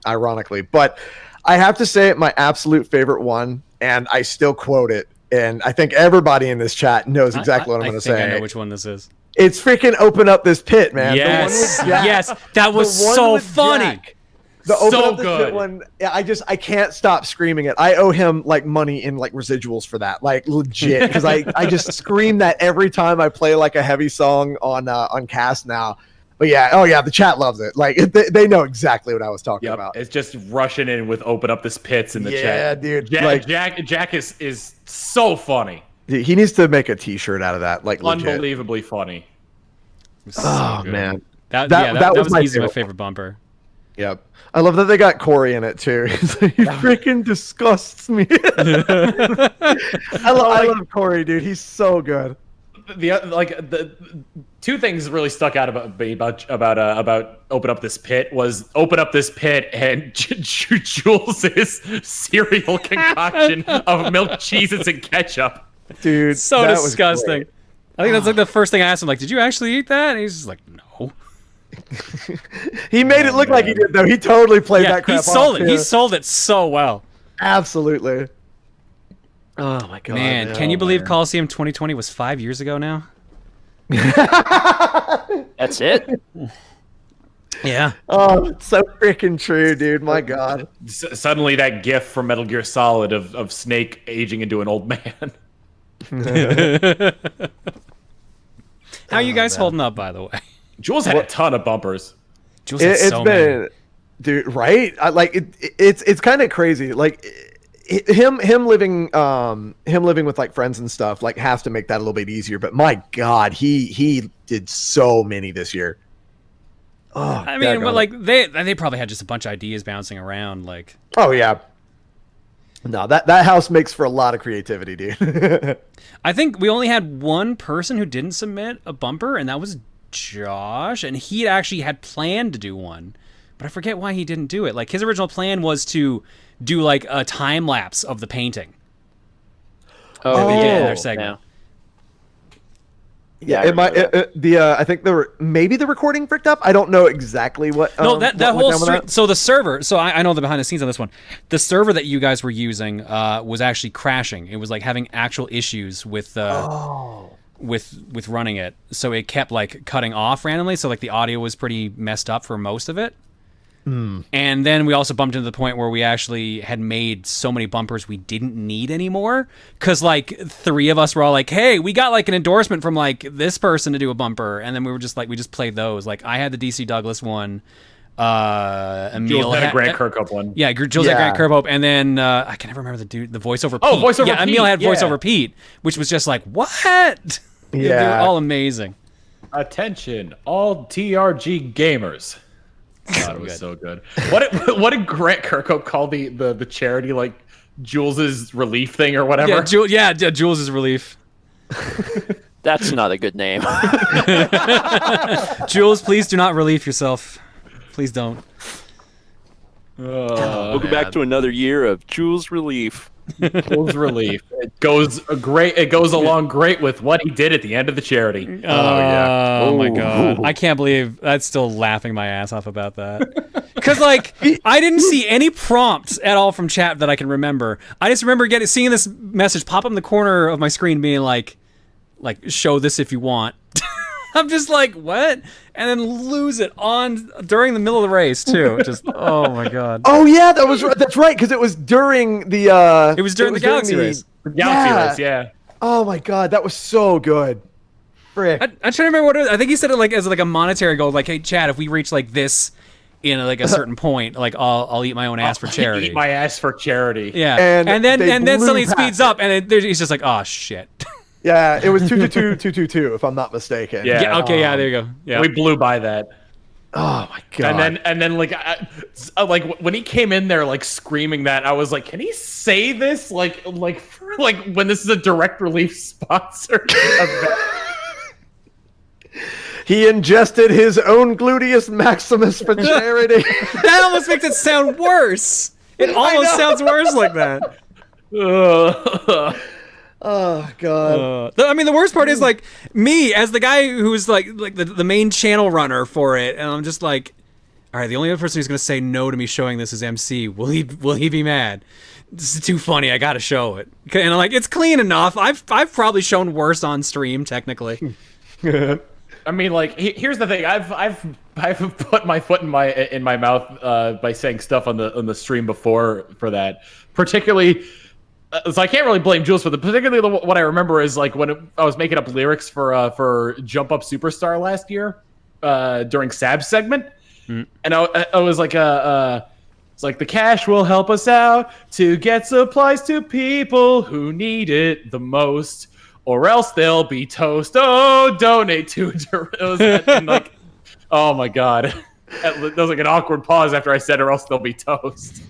ironically. But I have to say my absolute favorite one, and I still quote it, and I think everybody in this chat knows exactly what I'm going to say. I know which one this is. It's freaking Open Up This Pit, man. Yes, yes, that was so funny. Jack. The Open So Up This good. Pit one, I can't stop screaming it. I owe him like money in like residuals for that, like legit, because I just scream that every time I play like a heavy song on Cast now. But yeah, oh yeah, the chat loves it. Like they know exactly what I was talking about. It's just rushing in with Open Up This Pits in the chat. Yeah, dude. Jack is so funny. He needs to make a T-shirt out of that. Like legit. Unbelievably funny. Oh man, that was my easily my favorite bumper. Yep. I love that they got Corey in it too. He's like, he freaking disgusts me. I love Corey, dude. He's so good. The two things really stuck out about Open Up This Pit was Open Up This Pit and Jules's cereal concoction of milk, cheeses, and ketchup. Dude, So that was disgusting. great. I think that's like the first thing I asked him. Like, did you actually eat that? And he's just like, no. He made it look like he did, though. He totally played that crap he sold off, it. too. He sold it so well. Absolutely. Oh my god, Man, can you believe Coliseum 2020 was 5 years ago now? That's it? Yeah. Oh, it's so freaking true, dude. My god. Suddenly, that GIF from Metal Gear Solid of Snake aging into an old man. How are you guys holding up, by the way? Jules had a ton of bumpers. Jules had It's so been, many. dude, right? It's kind of crazy. Like him living with like friends and stuff like has to make that a little bit easier. But my god, he did so many this year. Oh, I mean, but like they probably had just a bunch of ideas bouncing around. Like, oh yeah. No, that house makes for a lot of creativity, dude. I think we only had one person who didn't submit a bumper, and that was Josh, and he actually had planned to do one, but I forget why he didn't do it. Like his original plan was to do like a time lapse of the painting. Oh, They did in yeah. their segment. Yeah, I think maybe the recording fricked up. I don't know exactly what. No, that what whole went down with that. so the server. So I know the behind the scenes on this one. The server that you guys were using was actually crashing. It was like having actual issues with with running it. So it kept like cutting off randomly. So like the audio was pretty messed up for most of it. And then we also bumped into the point where we actually had made so many bumpers we didn't need anymore, because like 3 of us were all like, hey, we got like an endorsement from like this person to do a bumper, and then we were just like, we just played those. Like I had the DC Douglas one, Emil Jules had a Grant Kirkhope one. Yeah, Jules had Grant Kirkhope, and then I can never remember the voiceover Pete. voiceover yeah, Pete, Emil had yeah. voiceover Pete, which was just like, what? They were all amazing. Attention, all TRG gamers. God, it was so good. What did Grant Kirkhope call the charity, like Jules's relief thing or whatever? Yeah, Jules's relief. That's not a good name. Jules, please do not relieve yourself. Please don't. Welcome back to another year of Jules Relief. Jules Relief. It goes along great with what he did at the end of the charity. Oh my god. I can't believe that's still laughing my ass off about that. Because like I didn't see any prompts at all from chat that I can remember. I just remember seeing this message pop up in the corner of my screen being like show this if you want. I'm just like, what? And then lose it during the middle of the race too. Just oh my god. Oh yeah, that's right, because it was during the it was during the Galaxy race. Galaxy race, yeah. Oh my god, that was so good. Frick. I'm trying to remember what it was. I think he said it like as like a monetary goal, like, hey Chad, if we reach like this in like a certain point, like I'll eat my own ass for charity. Eat my ass for charity. Yeah. And then suddenly it past speeds up and he's just like, oh shit. Yeah, it was 222, if I'm not mistaken. Yeah. Okay. Yeah. There you go. Yeah. We blew by that. Oh my god. And then like when he came in there like screaming that, I was like, can he say this like when this is a direct relief sponsored event? He ingested his own gluteus maximus for charity. That almost makes it sound worse. It almost sounds worse like that. Oh god. I mean, the worst part is like me as the guy who's like the main channel runner for it, and I'm just like, all right, the only other person who's gonna say no to me showing this is MC. Will he be mad? This is too funny. I gotta show it. And I'm like, it's clean enough. I've probably shown worse on stream technically. I mean, like, here's the thing. I've put my foot in my mouth by saying stuff on the stream before for that, particularly. So I can't really blame Jules for particularly what I remember is like when I was making up lyrics for Jump Up Superstar last year during Sab's segment, and I was like it's like the cash will help us out to get supplies to people who need it the most, or else they'll be toast. Oh, donate to and like, oh my god. There was like an awkward pause after I said, or else they'll be toast.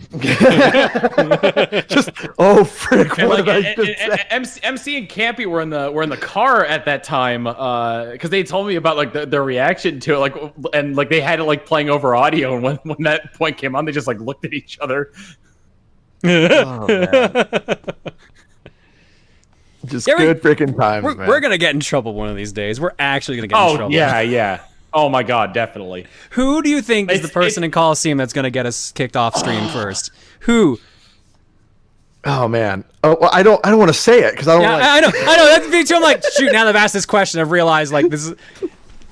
Just frick! And What like, did I just say? MC and Campy were in the car at that time because they told me about like their reaction to it, and they had it like playing over audio, and when that point came on, they just like looked at each other. Oh, man. Just good freaking times, man. We're gonna get in trouble one of these days. We're actually gonna get in trouble. Yeah. Oh my god, definitely. Who do you think is the person in Coliseum that's going to get us kicked off stream first? Who? Oh man. Oh, well, I don't want to say it because I don't. I know. That's me too. I'm like, shoot. Now that I've asked this question, I've realized like this is.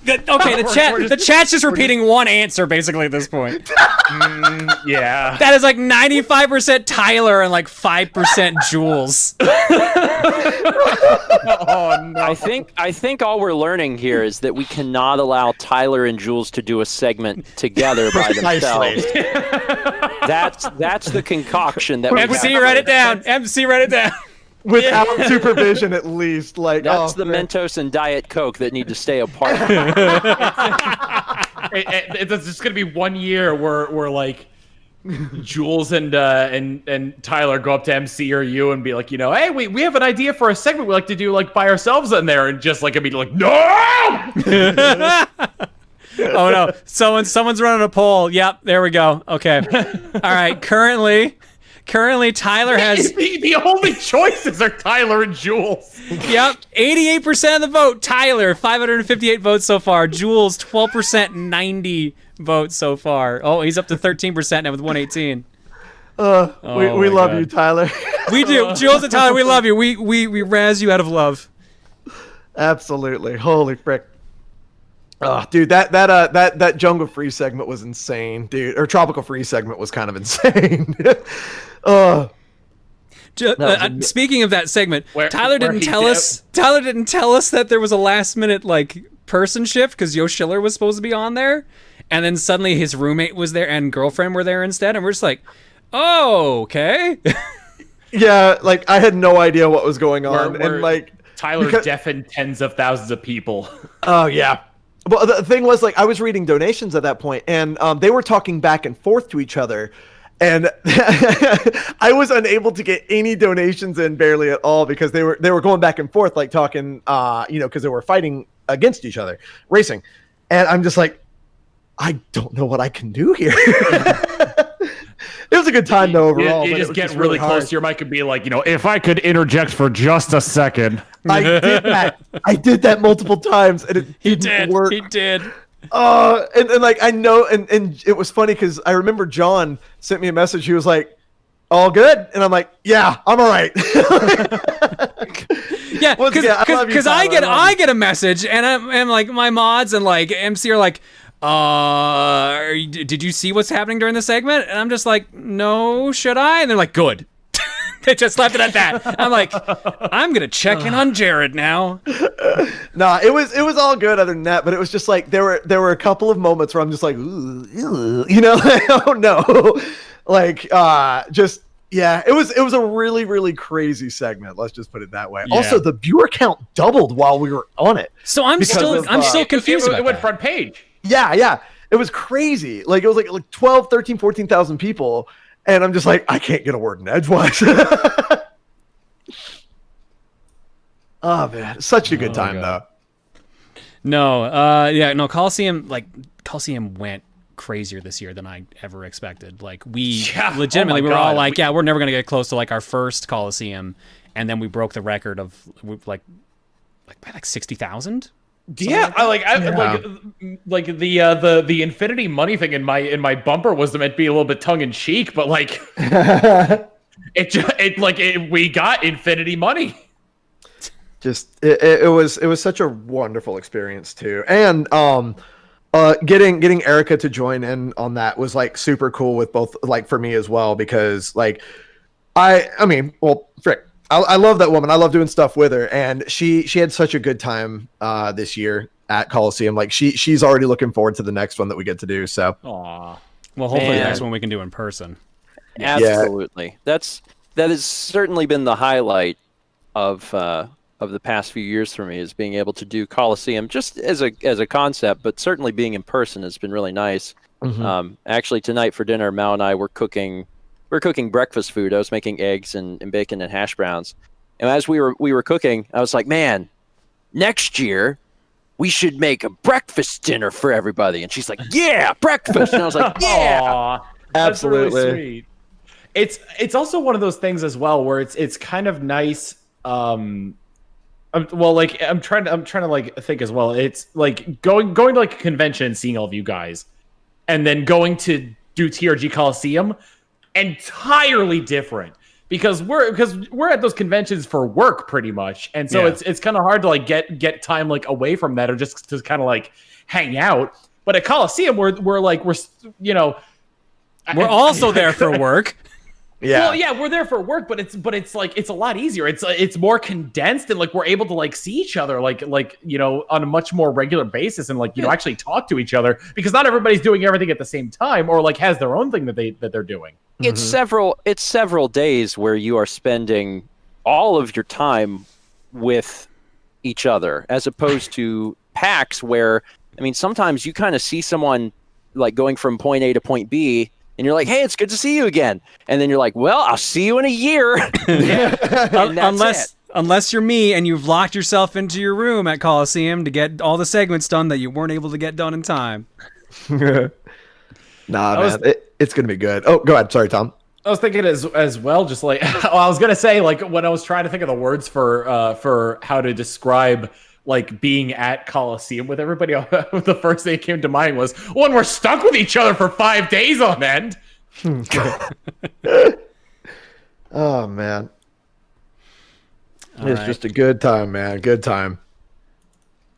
Okay, the chat's just repeating one answer basically at this point. Yeah. That is like 95% Tyler and like 5% Jules. Oh no. I think all we're learning here is that we cannot allow Tyler and Jules to do a segment together by themselves. That's the concoction that MC, write it down. MC, write it down. Without supervision, at least. Like that's the Mentos and Diet Coke that need to stay apart. It's just gonna be 1 year where like Jules and Tyler go up to MC or you and be like, hey, we have an idea for a segment we like to do like by ourselves in there, and just like immediately like, no. Oh no, someone's running a poll. Yep, there we go. Okay, all right. Currently Tyler has the only choices are Tyler and Jules. Yep, 88% of the vote. Tyler, 558 votes so far. Jules, 12%, 90 votes so far. Oh, he's up to 13% now with 118. We love you, Tyler. We do, Jules and Tyler. We love you. We razz you out of love. Absolutely. Holy frick. Oh, dude, that Jungle Freeze segment was insane, dude. Or Tropical Freeze segment was kind of insane. Speaking of that segment, Tyler didn't tell us that there was a last minute like person shift because Yo Schiller was supposed to be on there, and then suddenly his roommate was there and girlfriend were there instead, and we're just like, oh, okay. Yeah, like I had no idea what was going on, and like Tyler deafened tens of thousands of people. Oh yeah. Well, the thing was, like, I was reading donations at that point, and they were talking back and forth to each other, and I was unable to get any donations in barely at all because they were going back and forth, like talking, because they were fighting against each other, racing, and I'm just like, I don't know what I can do here. It was a good time though overall. You but it just was get just really hard. close to your mic and be like, if I could interject for just a second. I did that. I did that multiple times, and it didn't work. He did. And like I know, and it was funny because I remember John sent me a message. He was like, "All good," and I'm like, "Yeah, I'm all right." Yeah, because I Tyler. get a message, and I'm like, my mods and like MC are like, did you see what's happening during the segment? And I'm just like, no, should I? And they're like, good. They just left it at that. I'm like, I'm gonna check in on Jared now. Nah, it was all good other than that, but it was just like there were a couple of moments where I'm just like, "Ooh, ew," like, oh no, like just yeah, it was a really really crazy segment. Let's just put it that way. Yeah. Also, the viewer count doubled while we were on it. So I'm still confused about It went that. front page. Yeah, it was crazy. Like it was like 12, 13, 14,000 people, and I'm just like, I can't get a word in edgewise. Oh man, such a good time though. No, Coliseum went crazier this year than I ever expected. Like we legitimately we were all like, we're never gonna get close to like our first Coliseum, and then we broke the record of like by like 60,000. Yeah, like the infinity money thing in my bumper was meant to be a little bit tongue in cheek, but like we got infinity money. Just it was such a wonderful experience too, and getting Erica to join in on that was like super cool with both, like for me as well, because like I mean, well, frick, I love that woman. I love doing stuff with her, and she had such a good time this year at Coliseum. Like she's already looking forward to the next one that we get to do. So, Aw. Well, hopefully the Man. next one we can do in person. Absolutely. That has certainly been the highlight of the past few years for me, is being able to do Coliseum just as a concept, but certainly being in person has been really nice. Actually, tonight for dinner, Mal and I were cooking breakfast food. I was making eggs and bacon and hash browns, and as we were cooking, I was like, man, next year we should make a breakfast dinner for everybody. And she's like, yeah, breakfast. And I was like, yeah. Aw, that's really Absolutely. sweet. It's also one of those things as well where it's kind of nice. I'm trying to like think as well. It's like going to like a convention and seeing all of you guys, and then going to do TRG Coliseum, entirely different because we're at those conventions for work pretty much, and so it's kind of hard to like get time like away from that or just to kind of like hang out. But at Coliseum, we're also there for work. yeah, well, yeah, we're there for work, but it's like it's a lot easier. It's more condensed, and like we're able to like see each other like on a much more regular basis, and like actually talk to each other, because not everybody's doing everything at the same time or like has their own thing that they're doing. It's several days where you are spending all of your time with each other, as opposed to PAX where, I mean, sometimes you kind of see someone like going from point A to point B, and you're like, hey, it's good to see you again. And then you're like, well, I'll see you in a year. And that's it. Unless you're me and you've locked yourself into your room at Coliseum to get all the segments done that you weren't able to get done in time. man, it's gonna be good. Oh, go ahead. Sorry, Tom. I was thinking as well, just like I was gonna say, like when I was trying to think of the words for how to describe like being at Coliseum with everybody, the first thing that came to mind was when we're stuck with each other for 5 days on end. Oh man, All it's right. just a good time, man. Good time.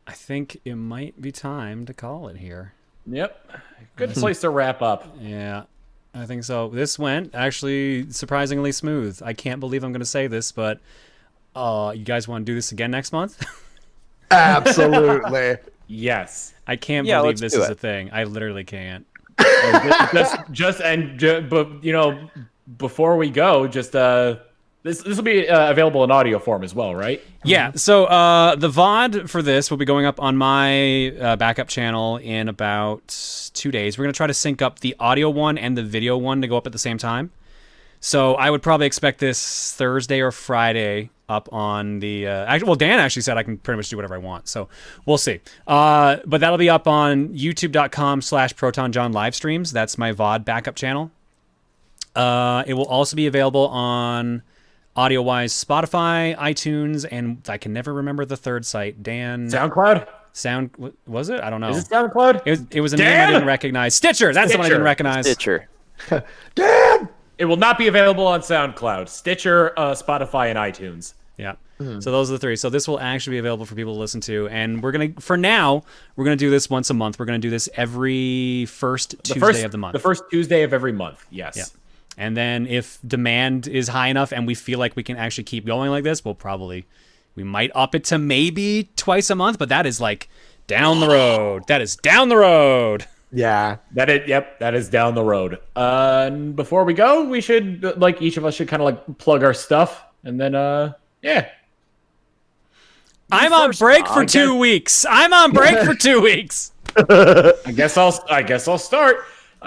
I think it might be time to call it here. Yep, good place to wrap up. Yeah, I think so. This went actually surprisingly smooth. I can't believe I'm going to say this, but you guys want to do this again next month? Absolutely. Yes. I can't Yeah, believe let's this do is it. a thing. I literally can't. But before we go, just this will be available in audio form as well, right? Yeah, so the VOD for this will be going up on my backup channel in about 2 days. We're going to try to sync up the audio one and the video one to go up at the same time. So I would probably expect this Thursday or Friday up on the... Dan actually said I can pretty much do whatever I want, so we'll see. But that'll be up on youtube.com/ProtonJohn livestreams. That's my VOD backup channel. It will also be available on audio-wise Spotify, iTunes, and I can never remember the third site. Dan. SoundCloud? Was it? I don't know. Is it SoundCloud? It was a name I didn't recognize. Stitcher. That's the one I didn't recognize. Stitcher. Dan. It will not be available on SoundCloud, Stitcher, Spotify, and iTunes. Yeah. So those are the three. So this will actually be available for people to listen to. And we're going to, for now, we're going to do this once a month. We're going to do this every first Tuesday of the month. The first Tuesday of every month, yes. Yeah. And then if demand is high enough and we feel like we can actually keep going like this, we might up it to maybe twice a month, but that is like down the road. That is down the road. Yeah. That is down the road. And before we go, we should, like, each of us should kind of like plug our stuff, and then yeah. I'm on break for 2 weeks. I'm on break for 2 weeks. I guess I'll start.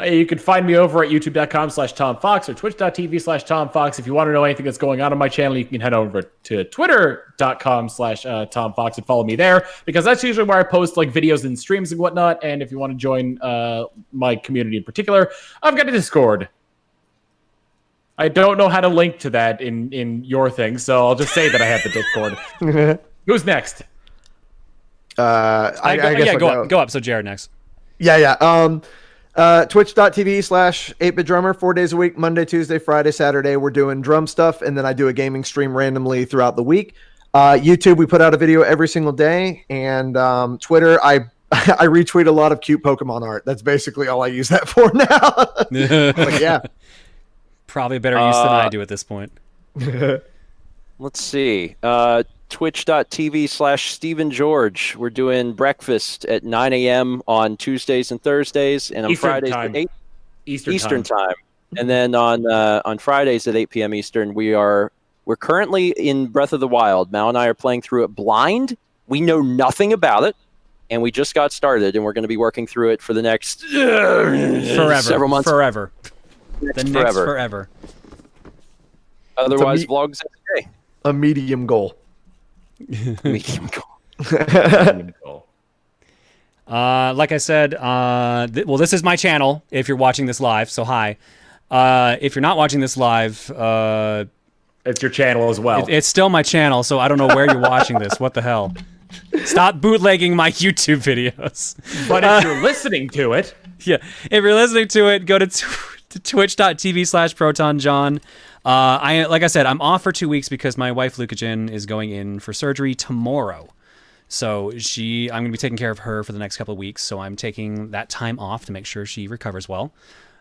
You can find me over at youtube.com/TomFox or twitch.tv/TomFox. If you want to know anything that's going on my channel, you can head over to twitter.com/TomFox and follow me there, because that's usually where I post like videos and streams and whatnot. And if you want to join my community in particular, I've got a Discord. I don't know how to link to that in your thing, so I'll just say that I have the Discord. Who's next? Go up. So Jared next. Yeah. Twitch.tv/8bitdrummer, 4 days a week, Monday, Tuesday, Friday, Saturday. We're doing drum stuff, and then I do a gaming stream randomly throughout the week. YouTube, we put out a video every single day, and Twitter, I retweet a lot of cute Pokemon art. That's basically all I use that for now. But yeah. Probably a better use than I do at this point. Let's see. Twitch.tv/Stephen George. We're doing breakfast at 9 a.m. on Tuesdays and Thursdays, and on Fridays at 8 Eastern time. And then on Fridays at 8 p.m. Eastern, we're currently in Breath of the Wild. Mal and I are playing through it blind. We know nothing about it, and we just got started, and we're going to be working through it for the next several months. Forever. Forever. Otherwise, vlogs every day. A medium goal. Medium goal. Like I said, this is my channel if you're watching this live, so hi. If you're not watching this live, it's your channel as well. It's still my channel, so I don't know where you're watching this. What the hell? Stop bootlegging my YouTube videos. But if you're listening to it... Yeah, if you're listening to it, go to twitch.tv/ProtonJohn. Like I said, I'm off for 2 weeks because my wife Lucajin is going in for surgery tomorrow. So I'm going to be taking care of her for the next couple of weeks. So I'm taking that time off to make sure she recovers well.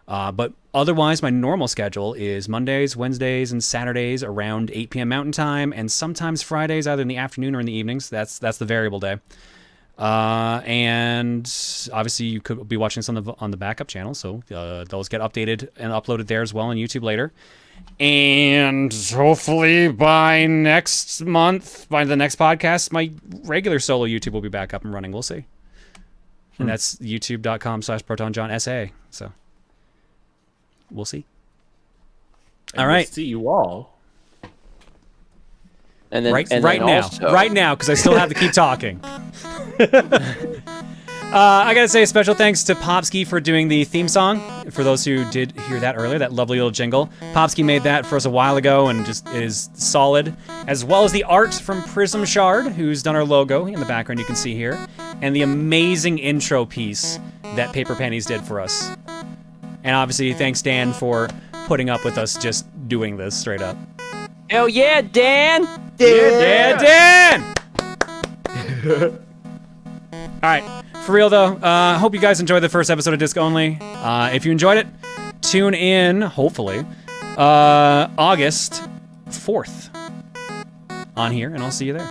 But otherwise, my normal schedule is Mondays, Wednesdays, and Saturdays around 8 p.m. Mountain Time, and sometimes Fridays either in the afternoon or in the evenings. That's the variable day. And obviously you could be watching this on the backup channel. So those get updated and uploaded there as well on YouTube later. And hopefully by next month, by the next podcast, my regular solo YouTube will be back up and running. We'll see. And that's youtube.com/ProtonJohnSA. So we'll see. And all right. We'll see you all. And then right now, because I still have to keep talking. I gotta say a special thanks to Popsky for doing the theme song. For those who did hear that earlier, that lovely little jingle. Popsky made that for us a while ago and just is solid. As well as the art from Prism Shard, who's done our logo in the background you can see here. And the amazing intro piece that Paper Pennies did for us. And obviously, thanks Dan for putting up with us just doing this straight up. Hell yeah, Dan! Yeah, Dan! All right. For real, though, hope you guys enjoyed the first episode of Disc Only. If you enjoyed it, tune in, hopefully, August 4th on here, and I'll see you there.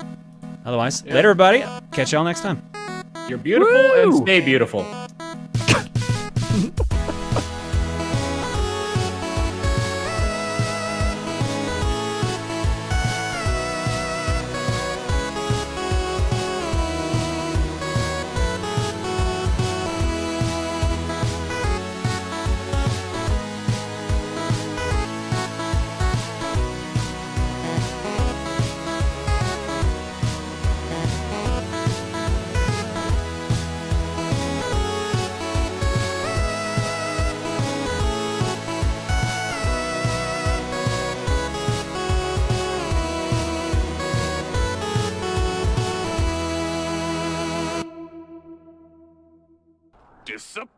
Otherwise, later, everybody. Catch y'all next time. You're beautiful and stay beautiful. disappear.